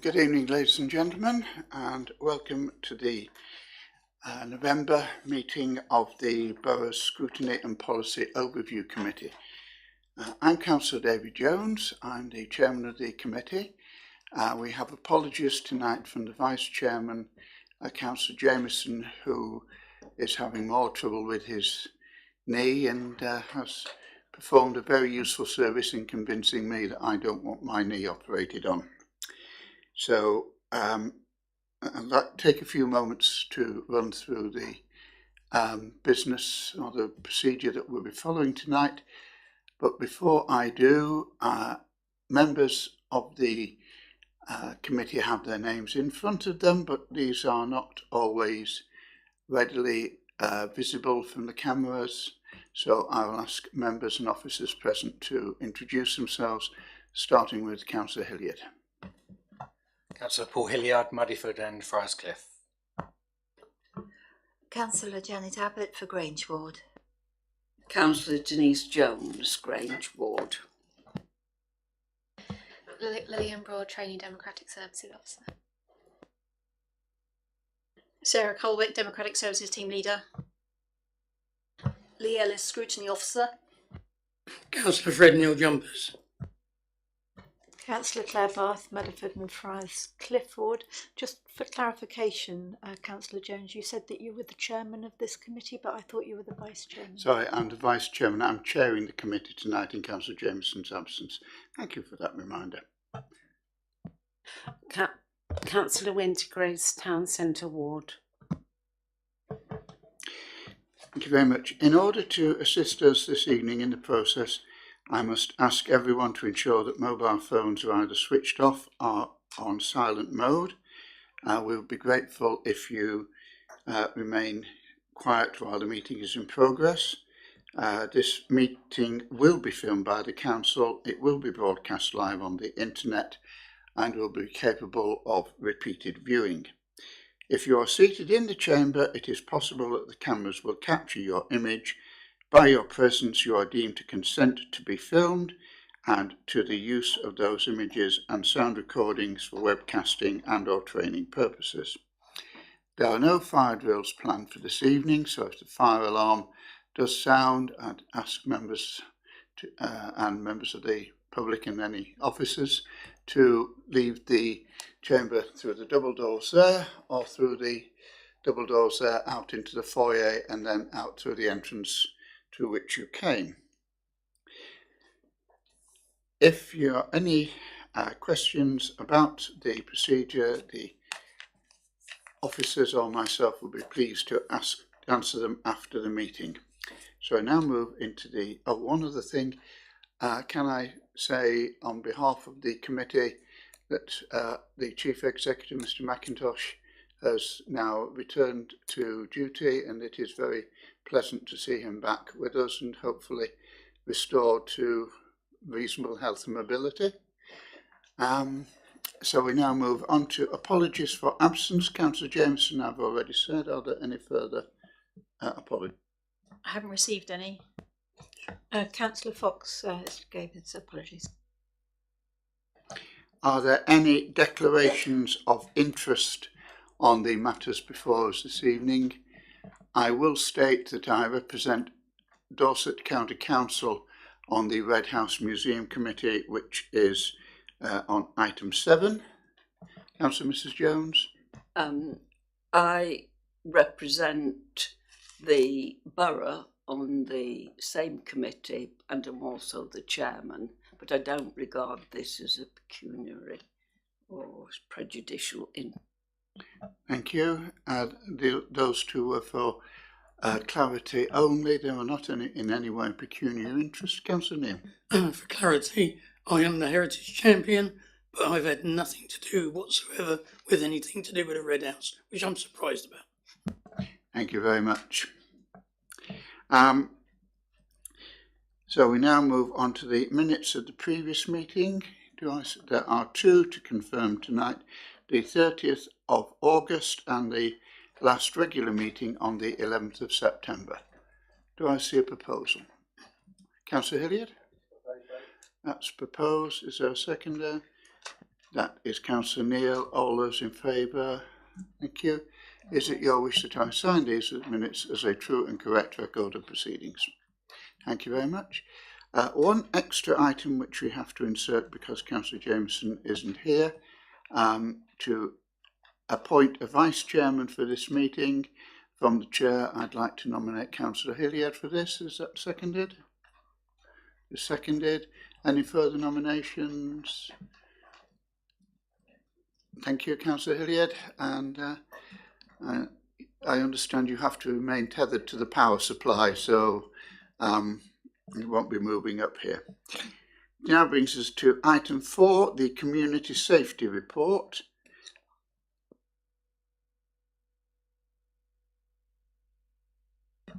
Good evening, ladies and gentlemen, and welcome to the November meeting of the Borough's Scrutiny and Policy Overview Committee. I'm Councillor David Jones. I'm the chairman of the committee. We have apologies tonight from the Vice Chairman, Councillor Jameson, who is having more trouble with his knee and has performed a very useful service in convincing me that I don't want my knee operated on. So I'd like to take a few moments to run through the business or the procedure that we'll be following tonight. But before I do, members of the committee have their names in front of them, but these are not always readily visible from the cameras. So I will ask members and officers present to introduce themselves, starting with Councillor Hilliard. Councillor Paul Hilliard, Muddyford and Friarscliff. Councillor Janet Abbott for Grange Ward. Councillor Denise Jones, Grange Ward. Lillian Broad, Trainee Democratic Services Officer. Sarah Colwick, Democratic Services Team Leader. Lee Ellis, Scrutiny Officer. Councillor Fred Neil Jumpers. Councillor Claire Bath, Muddyford and Friarscliff Ward. Just for clarification, Councillor Jones, you said that you were the chairman of this committee, but I thought you were the vice chairman. Sorry, I'm the vice chairman. I'm chairing the committee tonight in Councillor Jameson's absence. Thank you for that reminder. Councillor Wintergrace, Town Centre Ward. Thank you very much. In order to assist us this evening in the process, I must ask everyone to ensure that mobile phones are either switched off or on silent mode. We would be grateful if you remain quiet while the meeting is in progress. This meeting will be filmed by the council. It will be broadcast live on the internet and will be capable of repeated viewing. If you are seated in the chamber, it is possible that the cameras will capture your image. By your presence, you are deemed to consent to be filmed and to the use of those images and sound recordings for webcasting and or training purposes. There are no fire drills planned for this evening, so if the fire alarm does sound, I'd ask members to, and members of the public and any officers to leave the chamber through the double doors there or through the double doors there out into the foyer and then out through the entrance to which you came. If you have any questions about the procedure, the officers or myself will be pleased to answer them after the meeting. So I now move into the one other thing. Can I say on behalf of the committee that the Chief Executive, Mr. McIntosh, has now returned to duty, and it is very pleasant to see him back with us and hopefully restored to reasonable health and mobility. So we now move on to apologies for absence. Councillor Jameson, I've already said. Are there any further apologies? I haven't received any. Councillor Fox gave his apologies. Are there any declarations of interest on the matters before us this evening? I will state that I represent Dorset County Council on the Red House Museum Committee, which is on item 7. Councillor Mrs. Jones. I represent the Borough on the same committee and I'm also the chairman, but I don't regard this as a pecuniary or prejudicial in. Thank you. Those two were for clarity only. They were not in any way pecuniary interest. Councillor Neil. For clarity, I am the Heritage Champion, but I've had nothing to do whatsoever with anything to do with the Red House, which I'm surprised about. Thank you very much. So we now move on to the minutes of the previous meeting. There are two to confirm tonight, the 30th of August and the last regular meeting on the 11th of September. Do I see a proposal? Councillor Hilliard? That's proposed. Is there a second there? That is Councillor Neil. All those in favour? Thank you. Is it your wish that I sign these minutes as a true and correct record of proceedings? Thank you very much. One extra item which we have to insert because Councillor Jameson isn't here, to appoint a vice chairman for this meeting. From the chair, I'd like to nominate Councillor Hilliard for this. Is that seconded? Is seconded. Any further nominations? Thank you, Councillor Hilliard. And I understand you have to remain tethered to the power supply, so you won't be moving up here. Now brings us to item 4, the Community Safety Report.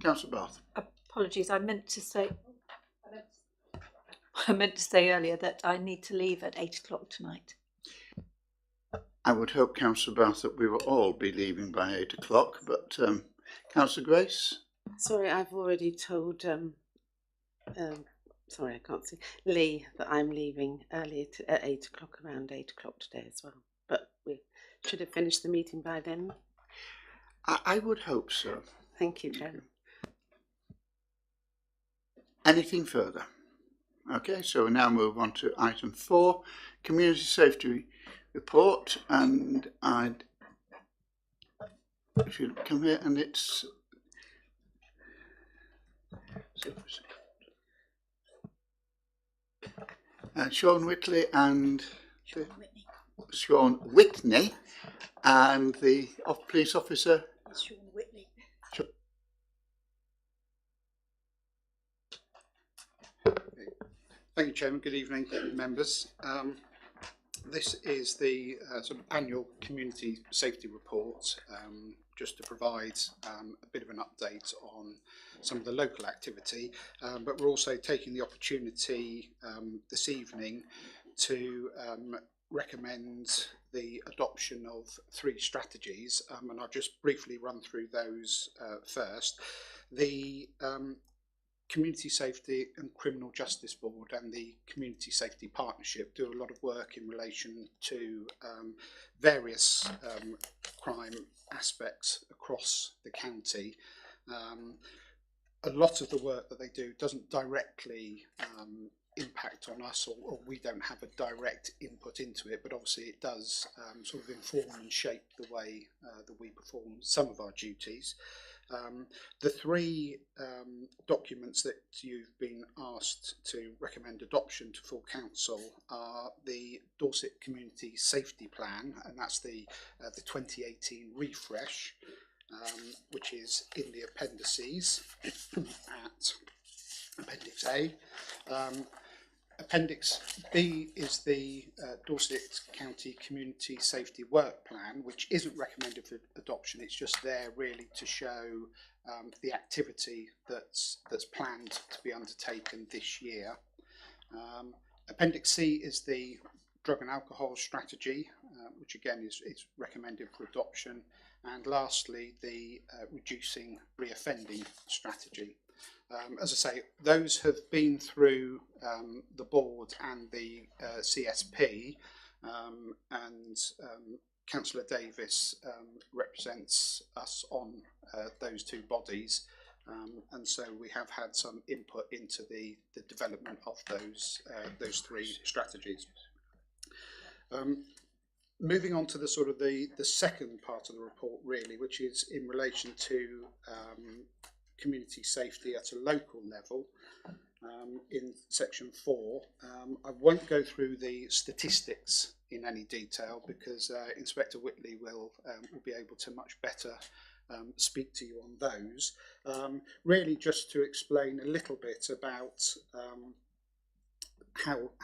Councillor Bath. Apologies, I meant to say earlier that I need to leave at 8 o'clock tonight. I would hope, Councillor Bath, that we will all be leaving by 8 o'clock, but Councillor Grace? Sorry, I've already told, sorry, I can't see, Lee that I'm leaving earlier at 8 o'clock, around 8 o'clock today as well. But we should have finished the meeting by then. I would hope so. Thank you, Chair. Anything further? Okay, so we now move on to item 4, Community Safety Report, and if you come here, and it's Sean Whitley and Sean Whitney, and the police officer. Sean Whitley. Thank you, Chairman. Good evening, members. This is the sort of annual community safety report, just to provide a bit of an update on some of the local activity, but we're also taking the opportunity this evening to recommend the adoption of 3 strategies, and I'll just briefly run through those first. The Community Safety and Criminal Justice Board and the Community Safety Partnership do a lot of work in relation to various crime aspects across the county. A lot of the work that they do doesn't directly impact on us, or we don't have a direct input into it, but obviously it does sort of inform and shape the way that we perform some of our duties. The 3 documents that you've been asked to recommend adoption to full council are the Dorset Community Safety Plan, and that's the 2018 refresh, which is in the appendices at Appendix A. Appendix B is the Dorset County Community Safety Work Plan, which isn't recommended for adoption. It's just there really to show the activity that's planned to be undertaken this year. Appendix C is the Drug and Alcohol Strategy, which again is recommended for adoption. And lastly, the Reducing Reoffending Strategy. As I say, those have been through the board and the CSP, and Councillor Davis represents us on those 2 bodies, and so we have had some input into the development of those 3 strategies. Moving on to the sort of the second part of the report really, which is in relation to community safety at a local level, in section 4. I won't go through the statistics in any detail because Inspector Whitley will be able to much better speak to you on those. Really just to explain a little bit about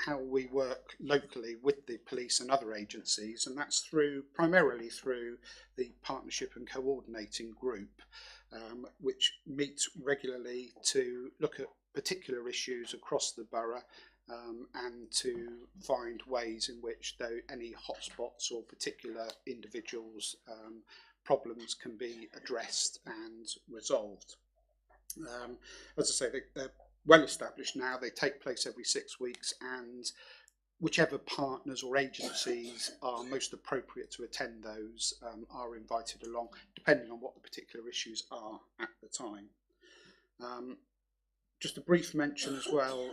how we work locally with the police and other agencies, and that's primarily through the Partnership and Coordinating Group, which meets regularly to look at particular issues across the borough, and to find ways in which any hotspots or particular individuals' problems can be addressed and resolved. As I say, they're well established now. They take place every 6 weeks, and whichever partners or agencies are most appropriate to attend those are invited along, depending on what the particular issues are at the time. Just a brief mention as well,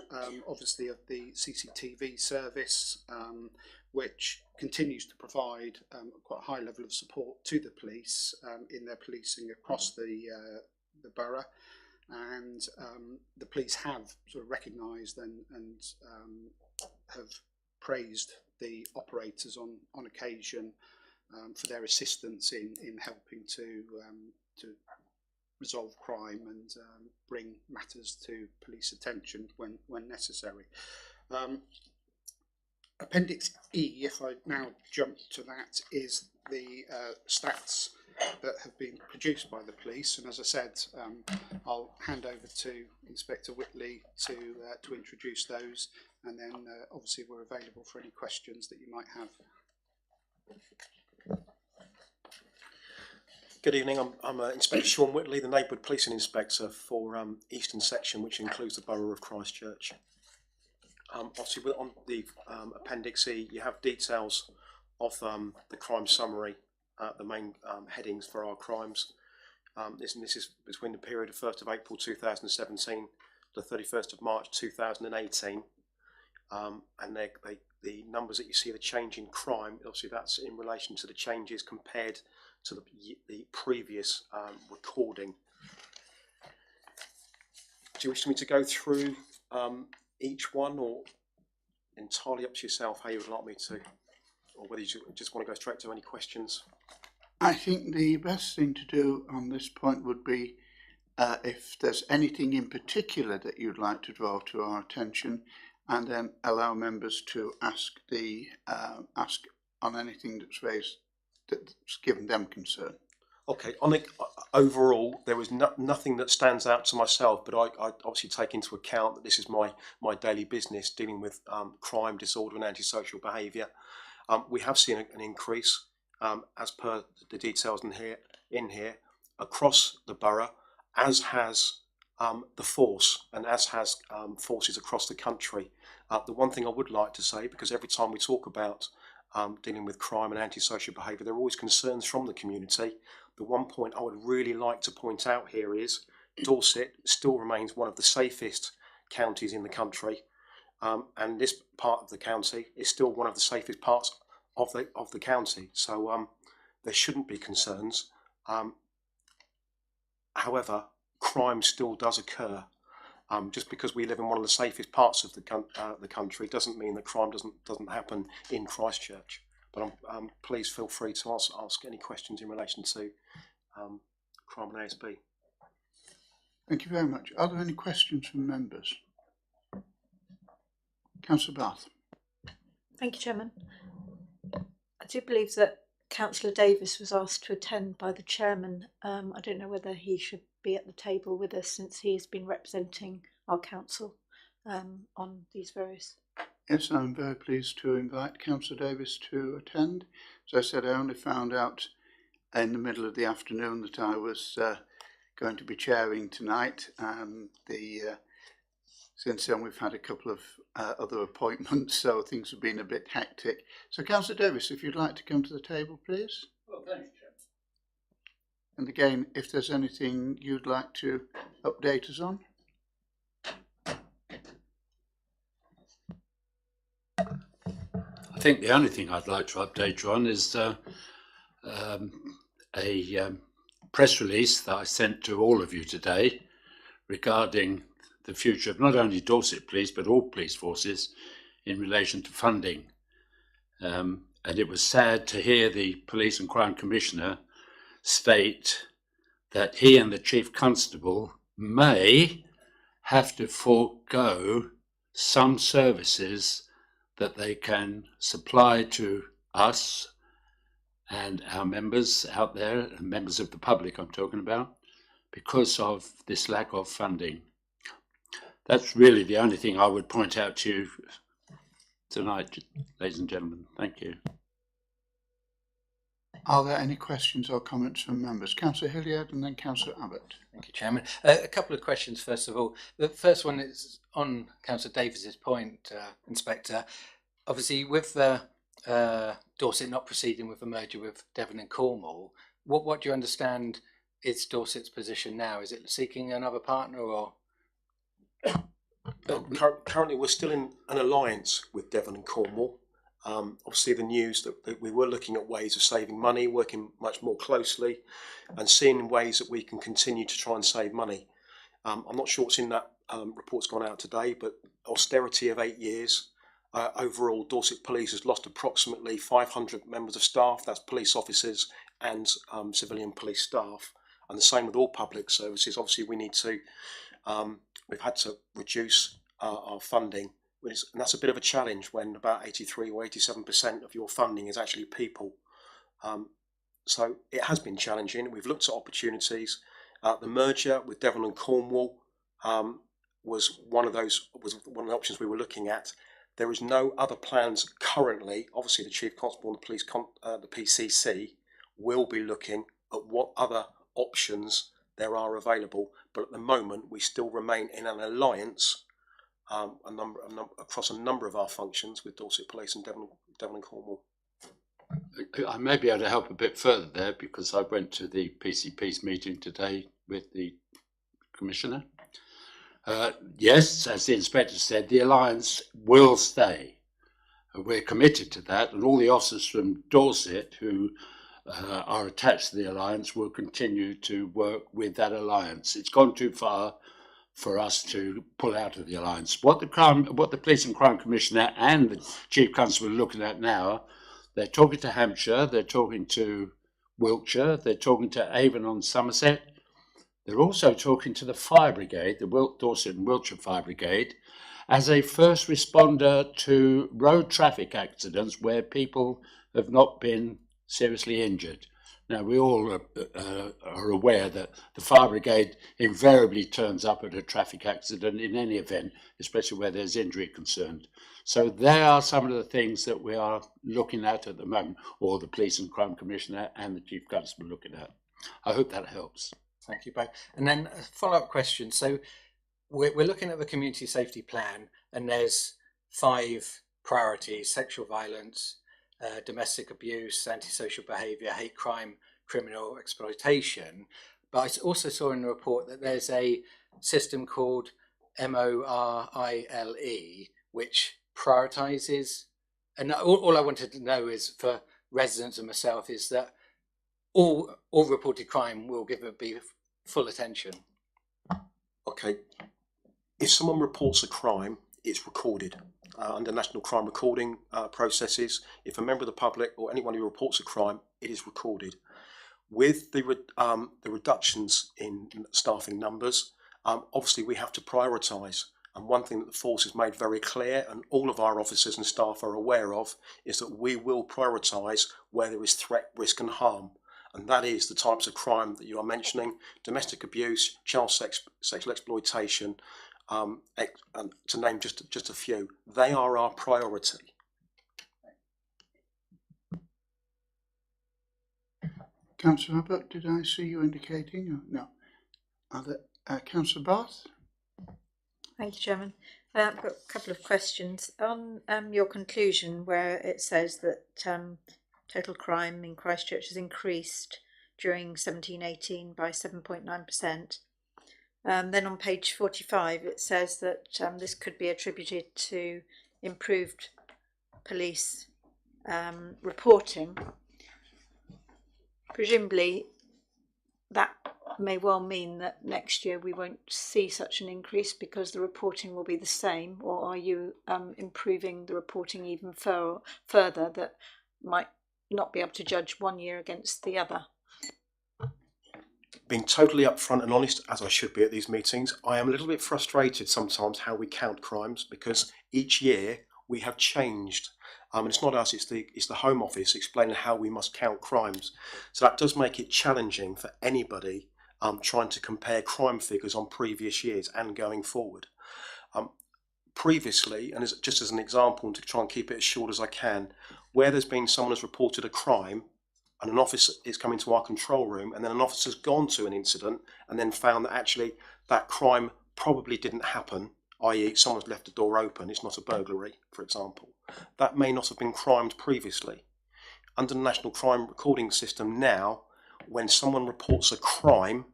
obviously, of the CCTV service, which continues to provide quite a high level of support to the police in their policing across the borough, and the police have sort of recognised and have praised the operators on occasion for their assistance in helping to resolve crime and bring matters to police attention when necessary. Appendix E, if I now jump to that, is the stats that have been produced by the police, and as I said, I'll hand over to Inspector Whitley to introduce those, and then obviously we're available for any questions that you might have. Good evening, I'm Inspector Sean Whitley, the Neighbourhood Policing Inspector for Eastern Section, which includes the Borough of Christchurch. Obviously on the Appendix E you have details of the crime summary, the main headings for our crimes. This is between the period of 1st of April 2017 to the 31st of March 2018, and the numbers that you see, the change in crime, obviously that's in relation to the changes compared to the previous recording. Do you wish me to go through each one, or entirely up to yourself how you would like me to, or whether you just want to go straight to any questions? I think the best thing to do on this point would be if there's anything in particular that you'd like to draw to our attention, and then allow members to ask on anything that's raised that's given them concern. Okay, on the overall, there was nothing that stands out to myself, but I obviously take into account that this is my daily business, dealing with crime, disorder and antisocial behaviour. We have seen an increase, as per the details in here, across the borough, as has the force, and as has forces across the country. The one thing I would like to say, because every time we talk about dealing with crime and antisocial behaviour, there are always concerns from the community. The one point I would really like to point out here is Dorset still remains one of the safest counties in the country, and this part of the county is still one of the safest parts of the county. So there shouldn't be concerns. However, crime still does occur. Just because we live in one of the safest parts of the country doesn't mean that crime doesn't happen in Christchurch. But please feel free to ask any questions in relation to crime and ASB. Thank you very much. Are there any questions from members? Councillor Bath. Thank you, Chairman. I do believe that Councillor Davis was asked to attend by the Chairman. I don't know whether he should be at the table with us, since he has been representing our council on these various. Yes, I'm very pleased to invite Councillor Davis to attend. As I said, I only found out in the middle of the afternoon that I was going to be chairing tonight, and since then we've had a couple of other appointments, so things have been a bit hectic. So Councillor Davis, if you'd like to come to the table, please. Well, thank you, Chairman. And again, if there's anything you'd like to update us on. I think the only thing I'd like to update you on is a press release that I sent to all of you today regarding the future of not only Dorset Police but all police forces in relation to funding. And it was sad to hear the Police and Crime Commissioner state that he and the Chief Constable may have to forego some services that they can supply to us and our members out there, and members of the public I'm talking about, because of this lack of funding. That's really the only thing I would point out to you tonight, ladies and gentlemen. Thank you. Are there any questions or comments from members? Councillor Hilliard and then Councillor Abbott. Thank you, Chairman. A couple of questions, first of all. The first one is on Councillor Davis's point, Inspector. Obviously, with Dorset not proceeding with the merger with Devon and Cornwall, what do you understand is Dorset's position now? Is it seeking another partner, or? Currently, we're still in an alliance with Devon and Cornwall. Obviously, the news that we were looking at ways of saving money, working much more closely, and seeing ways that we can continue to try and save money. I'm not sure what's in that report's gone out today, but austerity of 8 years. Overall, Dorset Police has lost approximately 500 members of staff. That's police officers and civilian police staff, and the same with all public services. Obviously, we've had to reduce our funding, and that's a bit of a challenge when about 83 or 87% of your funding is actually people. So it has been challenging. We've looked at opportunities. The merger with Devon and Cornwall was one of the options we were looking at. There is no other plans currently. Obviously, the Chief Constable and the PCC will be looking at what other options there are available. But at the moment, we still remain in an alliance across a number of our functions with Dorset Police and Devon and Cornwall. I may be able to help a bit further there, because I went to the PCP's meeting today with the Commissioner. Yes, as the Inspector said, the alliance will stay. We're committed to that, and all the officers from Dorset who are attached to the alliance will continue to work with that alliance. It's gone too far for us to pull out of the alliance. What the Police and Crime Commissioner and the Chief Constable are looking at now, they're talking to Hampshire, they're talking to Wiltshire, they're talking to Avon-on-Somerset. They're also talking to the Fire Brigade, the Dorset and Wiltshire Fire Brigade, as a first responder to road traffic accidents where people have not been seriously injured. Now, we all are aware that the Fire Brigade invariably turns up at a traffic accident in any event, especially where there's injury concerned. So there are some of the things that we are looking at the moment, or the Police and Crime Commissioner and the Chief Constable looking at. I hope that helps. Thank you both. And then a follow-up question. So we're looking at the community safety plan, and there's 5 priorities: sexual violence, domestic abuse, antisocial behaviour, hate crime, criminal exploitation. But I also saw in the report that there's a system called MORILE, which prioritises. And all I wanted to know is, for residents and myself, is that all reported crime will be full attention. Okay. If someone reports a crime, it's recorded under national crime recording processes. If a member of the public or anyone who reports a crime, it is recorded. With the reductions in staffing numbers, obviously we have to prioritise. And one thing that the force has made very clear, and all of our officers and staff are aware of, is that we will prioritise where there is threat, risk and harm. And that is the types of crime that you are mentioning: domestic abuse, child sexual exploitation, and to name just a few. They are our priority. Councillor Abbott, did I see you indicating? No. Councillor Barth? Thank you, Chairman. I've got a couple of questions. On your conclusion, where it says that total crime in Christchurch has increased during 17-18 by 7.9%. Then on page 45, it says that this could be attributed to improved police reporting. Presumably, that may well mean that next year we won't see such an increase because the reporting will be the same, or are you improving the reporting even further that might not be able to judge one year against the other? Being totally upfront and honest, as I should be at these meetings, I am a little bit frustrated sometimes how we count crimes, because each year we have changed. And it's not us, it's the Home Office explaining how we must count crimes. So that does make it challenging for anybody trying to compare crime figures on previous years and going forward. Previously, and just as an example, to try and keep it as short as I can, where there's been someone has reported a crime and an officer is coming to our control room, and then an officer's gone to an incident and then found that actually that crime probably didn't happen, i.e. someone's left the door open, it's not a burglary, for example. that may not have been crimed previously. Under the National Crime Recording System now, when someone reports a crime,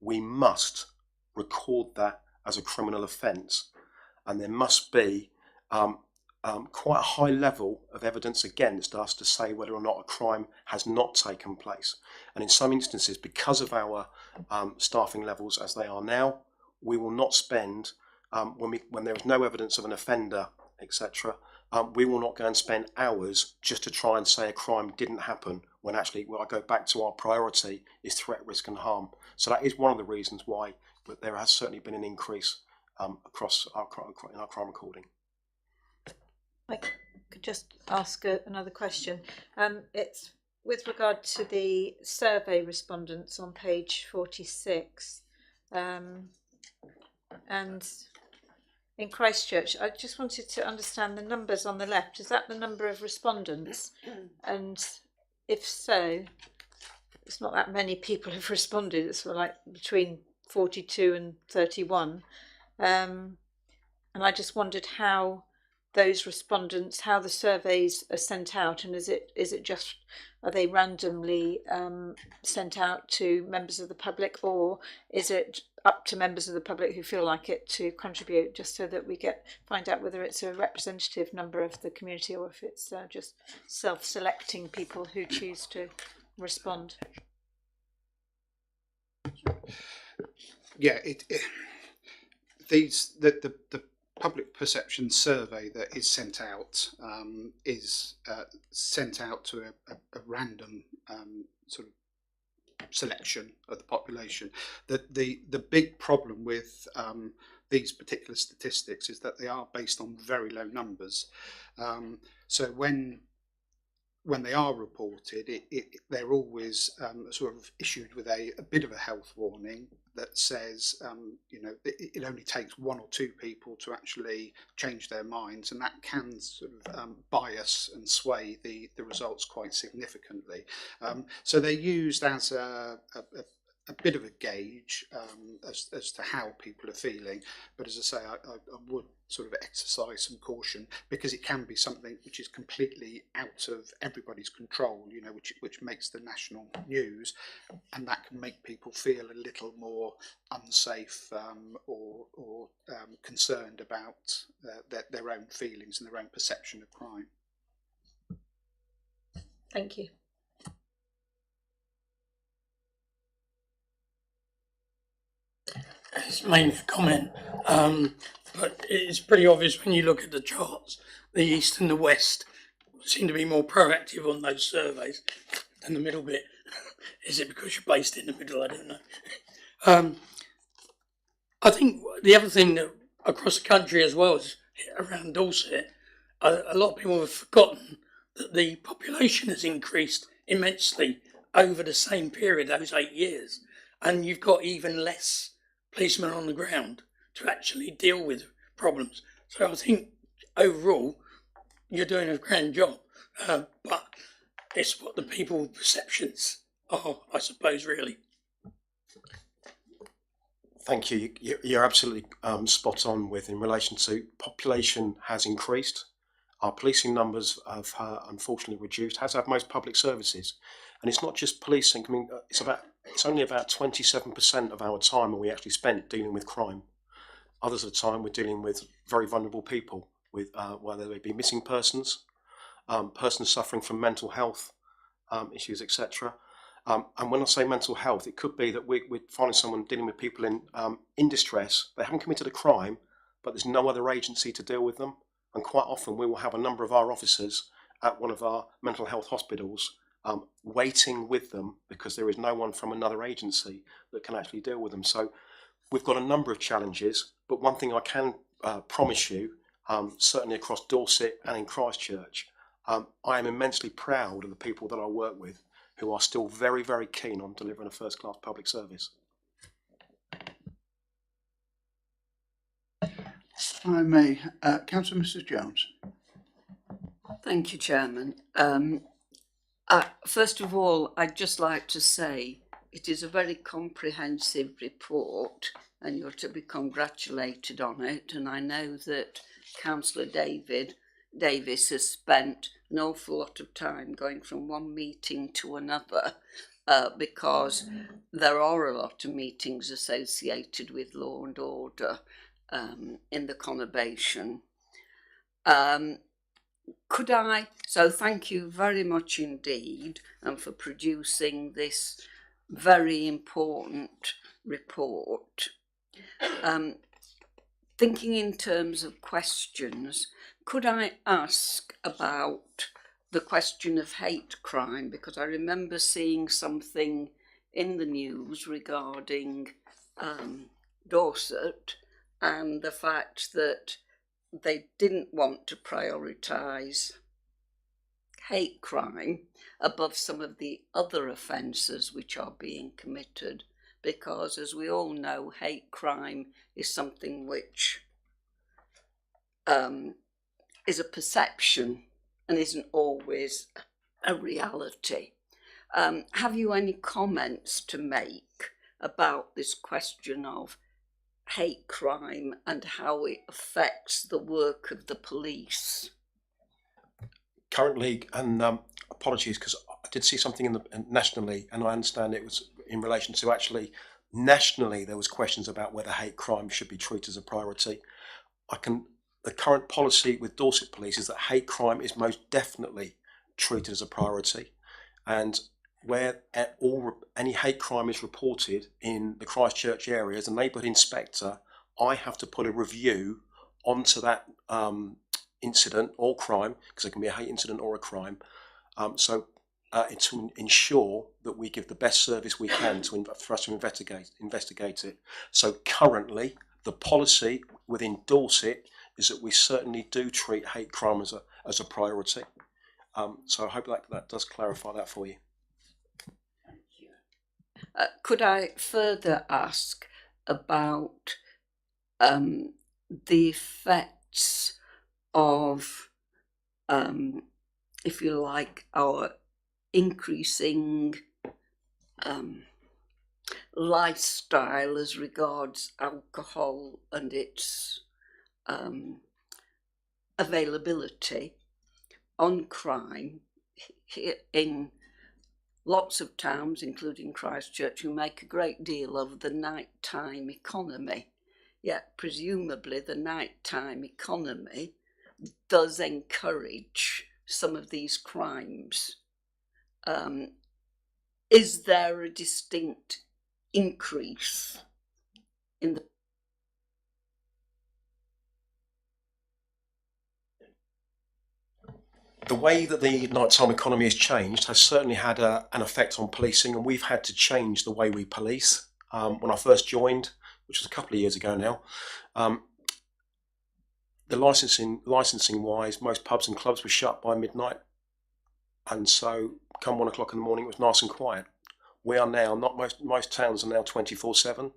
we must record that as a criminal offence, and there must be quite a high level of evidence against us to say whether or not a crime has not taken place. And in some instances, because of our staffing levels as they are now, we will not spend, when there is no evidence of an offender, etc., we will not go and spend hours just to try and say a crime didn't happen, when actually, I go back to our priority is threat, risk and harm. So that is one of the reasons why there has certainly been an increase across in our crime recording. I could just ask another question. It's with regard to the survey respondents on page 46, and in Christchurch, I just wanted to understand the numbers on the left. Is that the number of respondents? And if so, it's not that many people have responded. It's like between 42 and 31. And I just wondered how those respondents, how the surveys are sent out, and is it just, are they randomly sent out to members of the public, or is it up to members of the public who feel like it to contribute, just so that we find out whether it's a representative number of the community or if it's just self-selecting people who choose to respond? Yeah, the public perception survey that is sent out to a random sort of selection of the population. The big problem with these particular statistics is that they are based on very low numbers. So when they are reported, they're always sort of issued with a bit of a health warning that says, it only takes one or two people to actually change their minds, and that can sort of bias and sway the results quite significantly. So they're used as a bit of a gauge as to how people are feeling, but as I say, I would sort of exercise some caution, because it can be something which is completely out of everybody's control, which makes the national news, and that can make people feel a little more unsafe or concerned about their own feelings and their own perception of crime. Thank you. It's mainly for comment, but it's pretty obvious when you look at the charts, the east and the west seem to be more proactive on those surveys than the middle bit. Is it because you're based in the middle? I don't know. I think the other thing that across the country as well as around Dorset, a lot of people have forgotten that the population has increased immensely over the same period, those 8 years, and you've got even less policemen on the ground to actually deal with problems. So I think overall you're doing a grand job, but it's what the people's perceptions are, I suppose, really. Thank you. You're absolutely spot on with in relation to population has increased. Our policing numbers have unfortunately reduced, as have most public services. And it's not just policing. I mean, it's only about 27% of our time that we actually spent dealing with crime. Others of the time we're dealing with very vulnerable people, with whether they be missing persons, persons suffering from mental health issues, etc. And when I say mental health, it could be that we're finding someone dealing with people in distress. They haven't committed a crime, but there's no other agency to deal with them. And quite often we will have a number of our officers at one of our mental health hospitals waiting with them because there is no one from another agency that can actually deal with them. So we've got a number of challenges, but one thing I can promise you, certainly across Dorset and in Christchurch, I am immensely proud of the people that I work with who are still very, very keen on delivering a first-class public service. I may. Councillor Mrs Jones. Thank you, Chairman. First of all, I'd just like to say it is a very comprehensive report and you're to be congratulated on it. And I know that Councillor David Davis has spent an awful lot of time going from one meeting to another, because there are a lot of meetings associated with law and order in the conurbation. So thank you very much indeed for producing this very important report. Thinking in terms of questions, could I ask about the question of hate crime? Because I remember seeing something in the news regarding Dorset and the fact that they didn't want to prioritise hate crime above some of the other offences which are being committed, because as we all know, hate crime is something which is a perception and isn't always a reality. Have you any comments to make about this question of hate crime and how it affects the work of the police? Currently, and apologies because I did see something nationally, and I understand it was in relation to actually nationally there was questions about whether hate crime should be treated as a priority. The current policy with Dorset Police is that hate crime is most definitely treated as a priority, and where any hate crime is reported in the Christchurch area, as a neighbourhood inspector, I have to put a review onto that incident or crime, because it can be a hate incident or a crime, to ensure that we give the best service we can for us to investigate it. So currently, the policy within Dorset is that we certainly do treat hate crime as a priority. So I hope that does clarify that for you. Could I further ask about the effects of, if you like, our increasing lifestyle as regards alcohol and its availability on crime in lots of towns, including Christchurch, who make a great deal of the nighttime economy. Yet presumably the nighttime economy does encourage some of these crimes. Is there a distinct increase in the way that the nighttime economy has changed has certainly had an effect on policing, and we've had to change the way we police. When I first joined, which was a couple of years ago now, the licensing wise, most pubs and clubs were shut by midnight, and so come 1 o'clock in the morning it was nice and quiet. We are now not most towns are now 24/7,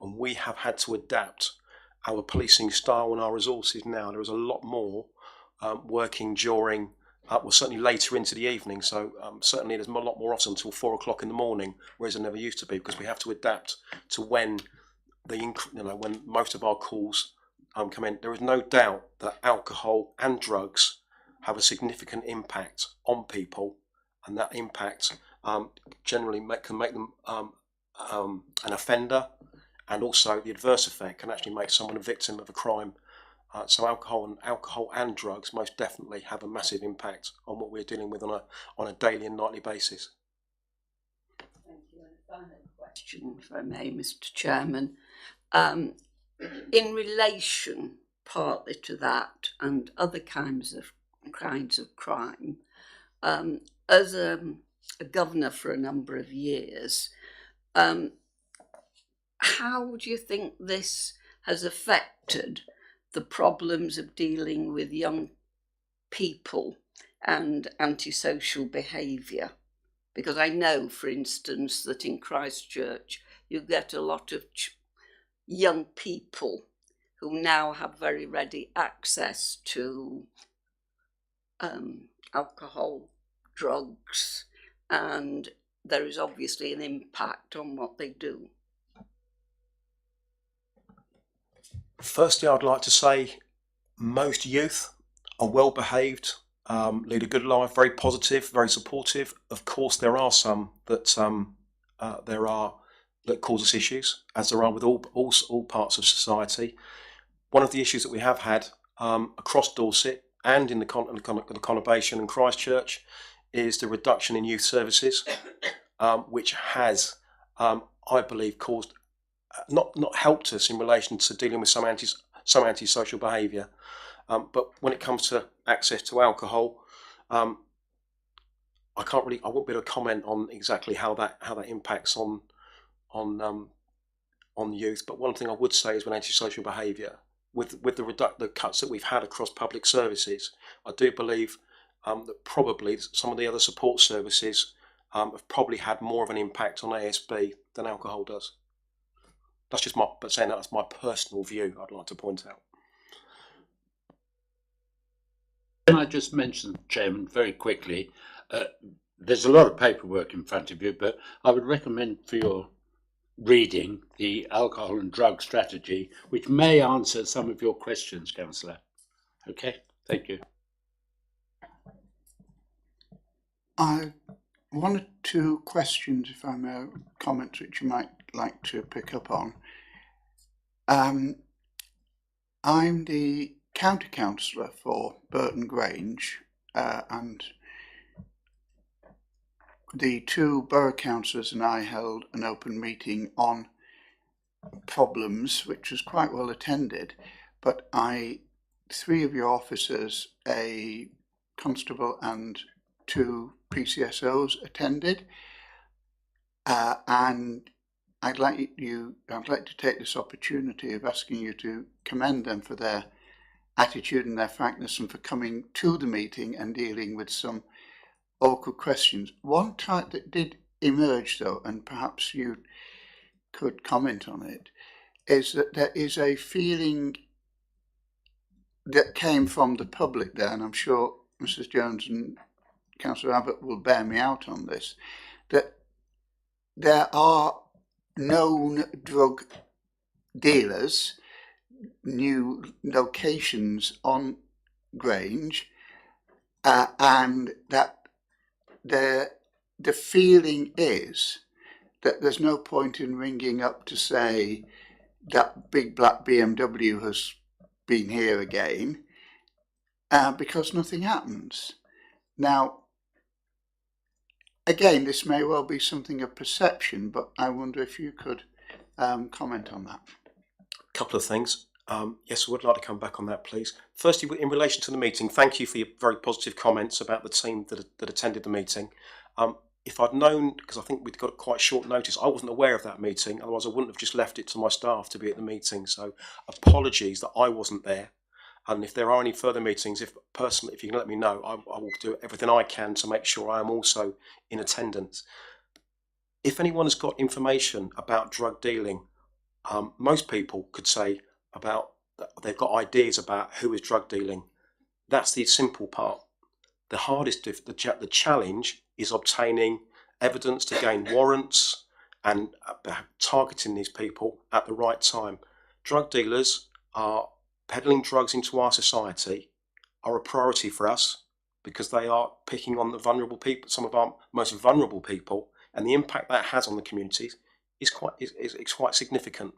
and we have had to adapt our policing style and our resources now. There is a lot more working during certainly later into the evening, so certainly there's a lot more often until 4 o'clock in the morning, whereas it never used to be, because we have to adapt to when when most of our calls come in. There is no doubt that alcohol and drugs have a significant impact on people, and that impact generally can make them an offender, and also the adverse effect can actually make someone a victim of a crime. So alcohol and drugs most definitely have a massive impact on what we're dealing with on a daily and nightly basis. Thank you. And a final question, if I may, Mr. Chairman. In relation partly to that and other kinds of crime, as a governor for a number of years, how do you think this has affected the problems of dealing with young people and antisocial behaviour? Because I know, for instance, that in Christchurch you get a lot of young people who now have very ready access to alcohol, drugs, and there is obviously an impact on what they do. Firstly, I'd like to say most youth are well behaved, lead a good life, very positive, very supportive. Of course, there are some that that cause us issues, as there are with all parts of society. One of the issues that we have had across Dorset and in the conurbation and Christchurch is the reduction in youth services, which has, I believe, caused not helped us in relation to dealing with some antisocial behaviour. But when it comes to access to alcohol, I won't be able to comment on exactly how that impacts on youth. But one thing I would say is with antisocial behaviour, with the cuts that we've had across public services, I do believe that probably some of the other support services have probably had more of an impact on ASB than alcohol does. That's just that's my personal view. I'd like to point out. Can I just mention, Chairman, very quickly, there's a lot of paperwork in front of you, but I would recommend for your reading the alcohol and drug strategy, which may answer some of your questions, Councillor. Okay, thank you. One or two questions, if I may, comments which you might like to pick up on. I'm the county councillor for Burton Grange, and the two borough councillors and I held an open meeting on problems, which was quite well attended, but three of your officers, a constable and two PCSOs attended, and I'd like to take this opportunity of asking you to commend them for their attitude and their frankness and for coming to the meeting and dealing with some awkward questions. One type that did emerge, though, and perhaps you could comment on it, is that there is a feeling that came from the public there, and I'm sure Mrs. Jones and Councillor Abbott will bear me out on this, that there are known drug dealers, new locations on Grange, and that the feeling is that there's no point in ringing up to say that big black BMW has been here again, because nothing happens. Now, again, this may well be something of perception, but I wonder if you could comment on that. A couple of things. Yes, I would like to come back on that, please. Firstly, in relation to the meeting, thank you for your very positive comments about the team that attended the meeting. If I'd known, because I think we'd got quite short notice, I wasn't aware of that meeting, otherwise I wouldn't have just left it to my staff to be at the meeting. So apologies that I wasn't there. And if there are any further meetings, if you can let me know, I will do everything I can to make sure I am also in attendance. If anyone has got information about drug dealing, most people could say about they've got ideas about who is drug dealing. That's the simple part. The hardest, the challenge is obtaining evidence to gain warrants and targeting these people at the right time. Drug dealers are peddling drugs into our society are a priority for us because they are picking on the vulnerable people, some of our most vulnerable people, and the impact that has on the communities is quite significant.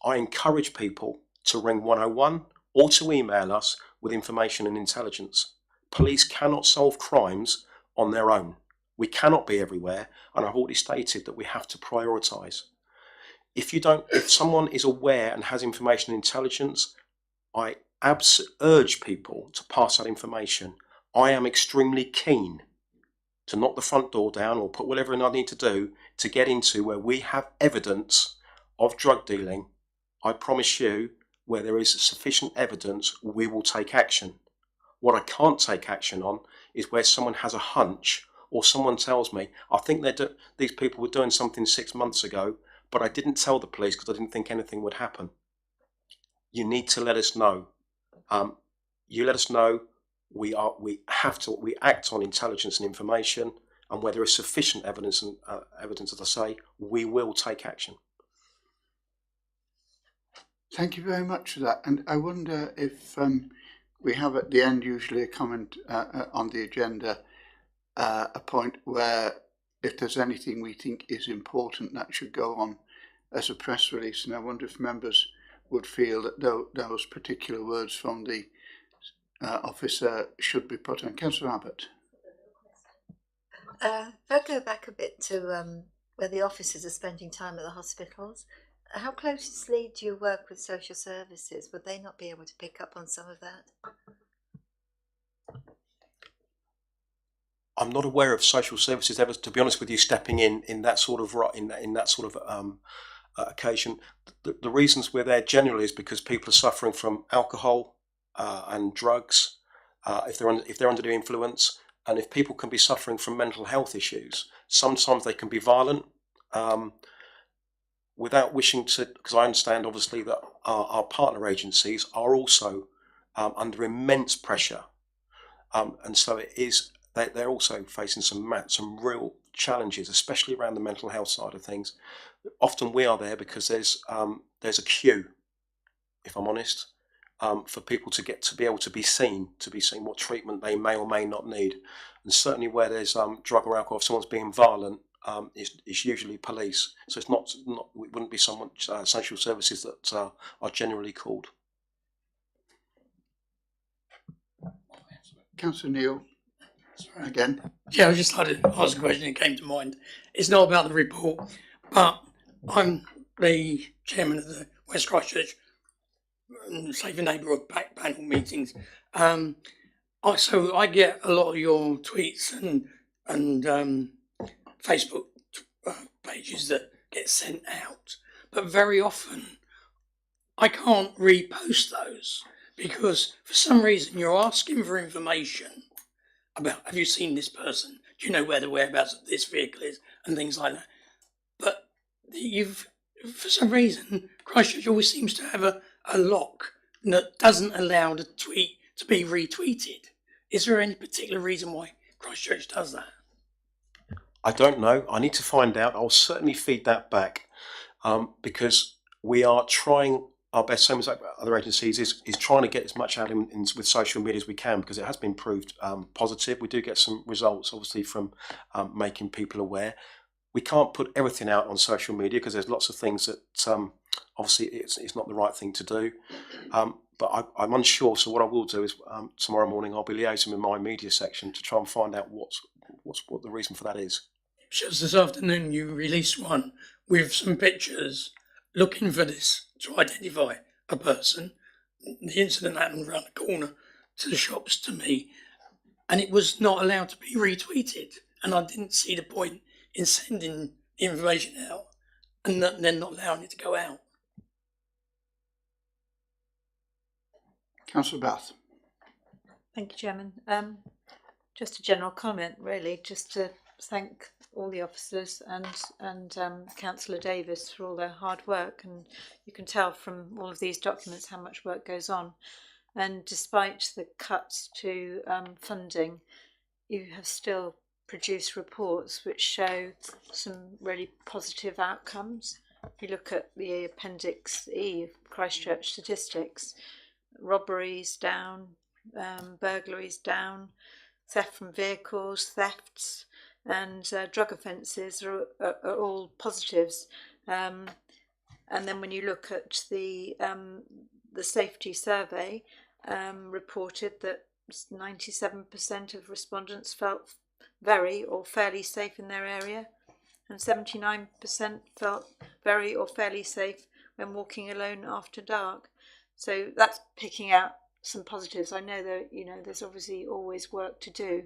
I encourage people to ring 101 or to email us with information and intelligence. Police cannot solve crimes on their own. We cannot be everywhere, and I've already stated that we have to prioritise. If someone is aware and has information and intelligence, I urge people to pass that information. I am extremely keen to knock the front door down or put whatever I need to do to get into where we have evidence of drug dealing. I promise you, where there is sufficient evidence, we will take action. What I can't take action on is where someone has a hunch or someone tells me, I think these people were doing something 6 months ago, but I didn't tell the police because I didn't think anything would happen. You need to let us know. You let us know. We act on intelligence and information, and where there is sufficient evidence, as I say, we will take action. Thank you very much for that. And I wonder if we have at the end usually a comment on the agenda, a point where if there's anything we think is important that should go on as a press release, and I wonder if members would feel that those particular words from the officer should be put on. Councillor Abbott. If I go back a bit to where the officers are spending time at the hospitals, how closely do you work with social services? Would they not be able to pick up on some of that? I'm not aware of social services ever, to be honest with you, stepping in that sort of occasion. The reasons we're there generally is because people are suffering from alcohol and drugs, if they're under the influence, and if people can be suffering from mental health issues, sometimes they can be violent. Without wishing to, because I understand obviously that our partner agencies are also under immense pressure, and so it is. They're also facing some real challenges, especially around the mental health side of things. Often we are there because there's a queue, if I'm honest, for people to be able to be seen what treatment they may or may not need, and certainly where there's drug or alcohol, if someone's being violent, it's usually police. So it's not it wouldn't be someone social services that are generally called. Councillor Neil. Again. Yeah, I just like to ask a question that came to mind. It's not about the report, but I'm the chairman of the West Christchurch Safe Neighbourhood panel meetings. So I get a lot of your tweets and Facebook pages that get sent out, but very often I can't repost those because for some reason you're asking for information about, have you seen this person? Do you know where the whereabouts of this vehicle is? And things like that. But for some reason, Christchurch always seems to have a lock that doesn't allow the tweet to be retweeted. Is there any particular reason why Christchurch does that? I don't know. I need to find out. I'll certainly feed that back because we are trying our best, same as other agencies, is trying to get as much out in with social media as we can, because it has been proved positive. We do get some results, obviously, from making people aware. We can't put everything out on social media because there's lots of things that obviously it's not the right thing to do. But I'm unsure. So what I will do is tomorrow morning I'll be liaising with my media section to try and find out what the reason for that is. Just this afternoon you released one with some pictures looking for this to identify a person. The incident happened around the corner to the shops to me, and it was not allowed to be retweeted. And I didn't see the point in sending information out and then not allowing it to go out. Councillor Bath. Thank you, Chairman. Just a general comment, really, just to thank all the officers and Councillor Davis for all their hard work, and you can tell from all of these documents how much work goes on, and despite the cuts to funding, you have still produced reports which show some really positive outcomes. If you look at the Appendix E of Christchurch statistics, robberies down, burglaries down, theft from vehicles, thefts, and drug offences are all positives. And then when you look at the safety survey, reported that 97% of respondents felt very or fairly safe in their area, and 79% felt very or fairly safe when walking alone after dark. So that's picking out some positives. I know that there's obviously always work to do,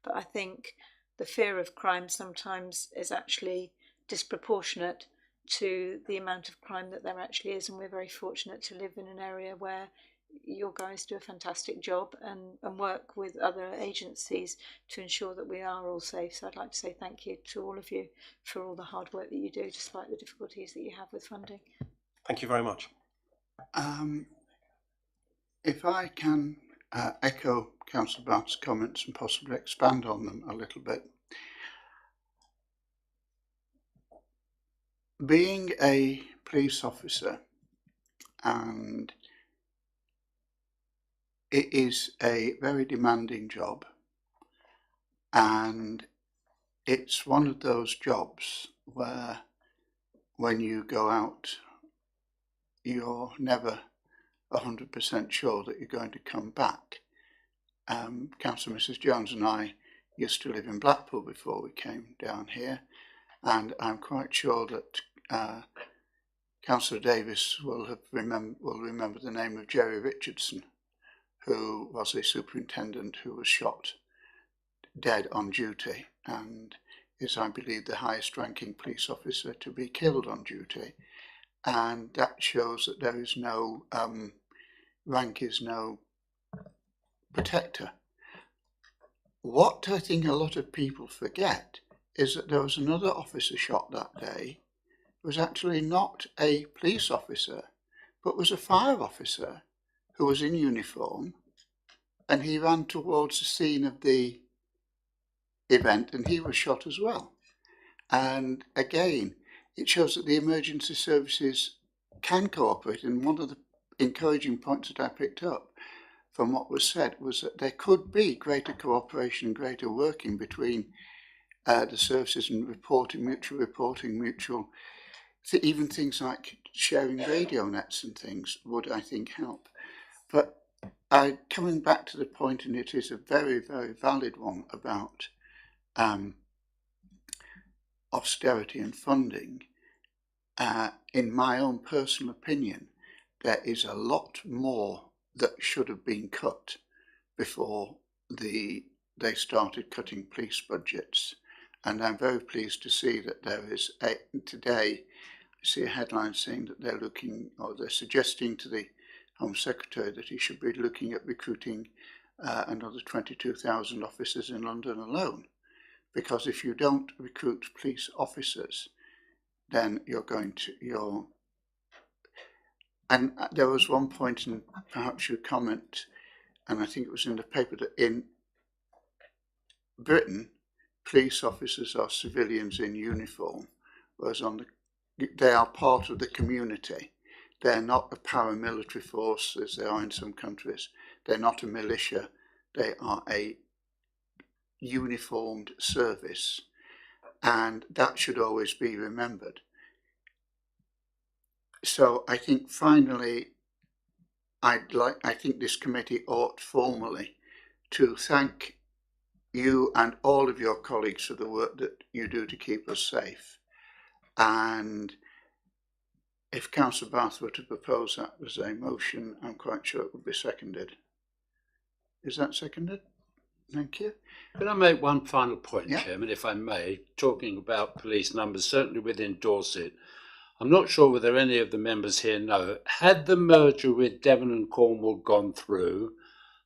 but I think the fear of crime sometimes is actually disproportionate to the amount of crime that there actually is, and we're very fortunate to live in an area where your guys do a fantastic job and work with other agencies to ensure that we are all safe. So I'd like to say thank you to all of you for all the hard work that you do despite the difficulties that you have with funding. Thank you very much. If I can echo Councillor Bath's comments and possibly expand on them a little bit. Being a police officer and it is a very demanding job, and it's one of those jobs where when you go out, you're never 100% sure that you're going to come back. Councillor Mrs Jones and I used to live in Blackpool before we came down here, and I'm quite sure that Councillor Davis will remember the name of Jerry Richardson, who was a superintendent who was shot dead on duty and is, I believe, the highest ranking police officer to be killed on duty. And that shows that there is no, rank is no protector. What I think a lot of people forget is that there was another officer shot that day who was actually not a police officer, but was a fire officer who was in uniform, and he ran towards the scene of the event and he was shot as well. And again, it shows that the emergency services can cooperate, and one of the encouraging points that I picked up from what was said was that there could be greater cooperation, greater working between the services, and mutual, even things like sharing radio nets and things would, I think, help. But coming back to the point, and it is a very, very valid one about austerity and funding, in my own personal opinion, there is a lot more that should have been cut before they started cutting police budgets. And I'm very pleased to see that there is today, I see a headline saying that they're looking, or they're suggesting to the Home Secretary that he should be looking at recruiting another 22,000 officers in London alone. Because if you don't recruit police officers, then and there was one point, and perhaps you comment, and I think it was in the paper, that in Britain, police officers are civilians in uniform, whereas they are part of the community. They're not a paramilitary force as they are in some countries. They're not a militia. They are a uniformed service, and that should always be remembered. So I think finally, I think this committee ought formally to thank you and all of your colleagues for the work that you do to keep us safe. And if Councillor Bath were to propose that as a motion, I'm quite sure it would be seconded. Is that seconded? Thank you. Could I make one final point, Yeah. Chairman, if I may, talking about police numbers, certainly within Dorset. I'm not sure whether any of the members here know, had the merger with Devon and Cornwall gone through,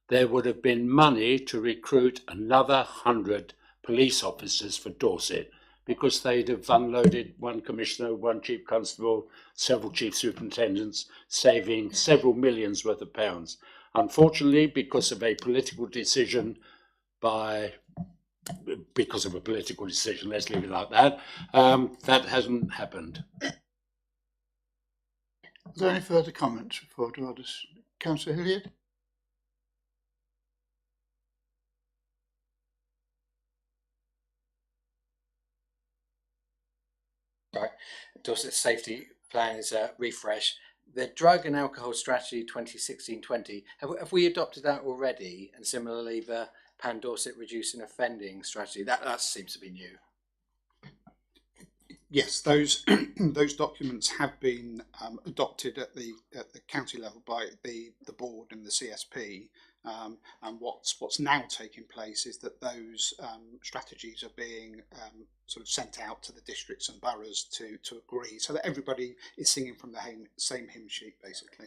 there would have been money to recruit another 100 police officers for Dorset, because they'd have unloaded one commissioner, one chief constable, several chief superintendents, saving several millions worth of pounds. Unfortunately, because of a political decision, let's leave it like that, that hasn't happened. Are there any further comments before I draw this? Councillor Hilliard? Right. Dorset Safety Plan is a refresh. The Drug and Alcohol Strategy 2016-20, have we adopted that already? And similarly, the Pan Dorset Reducing Offending Strategy, that seems to be new. Yes, those those documents have been adopted at the county level by the board and the CSP, and what's now taking place is that those strategies are being sort of sent out to the districts and boroughs to agree, so that everybody is singing from the same hymn sheet, basically.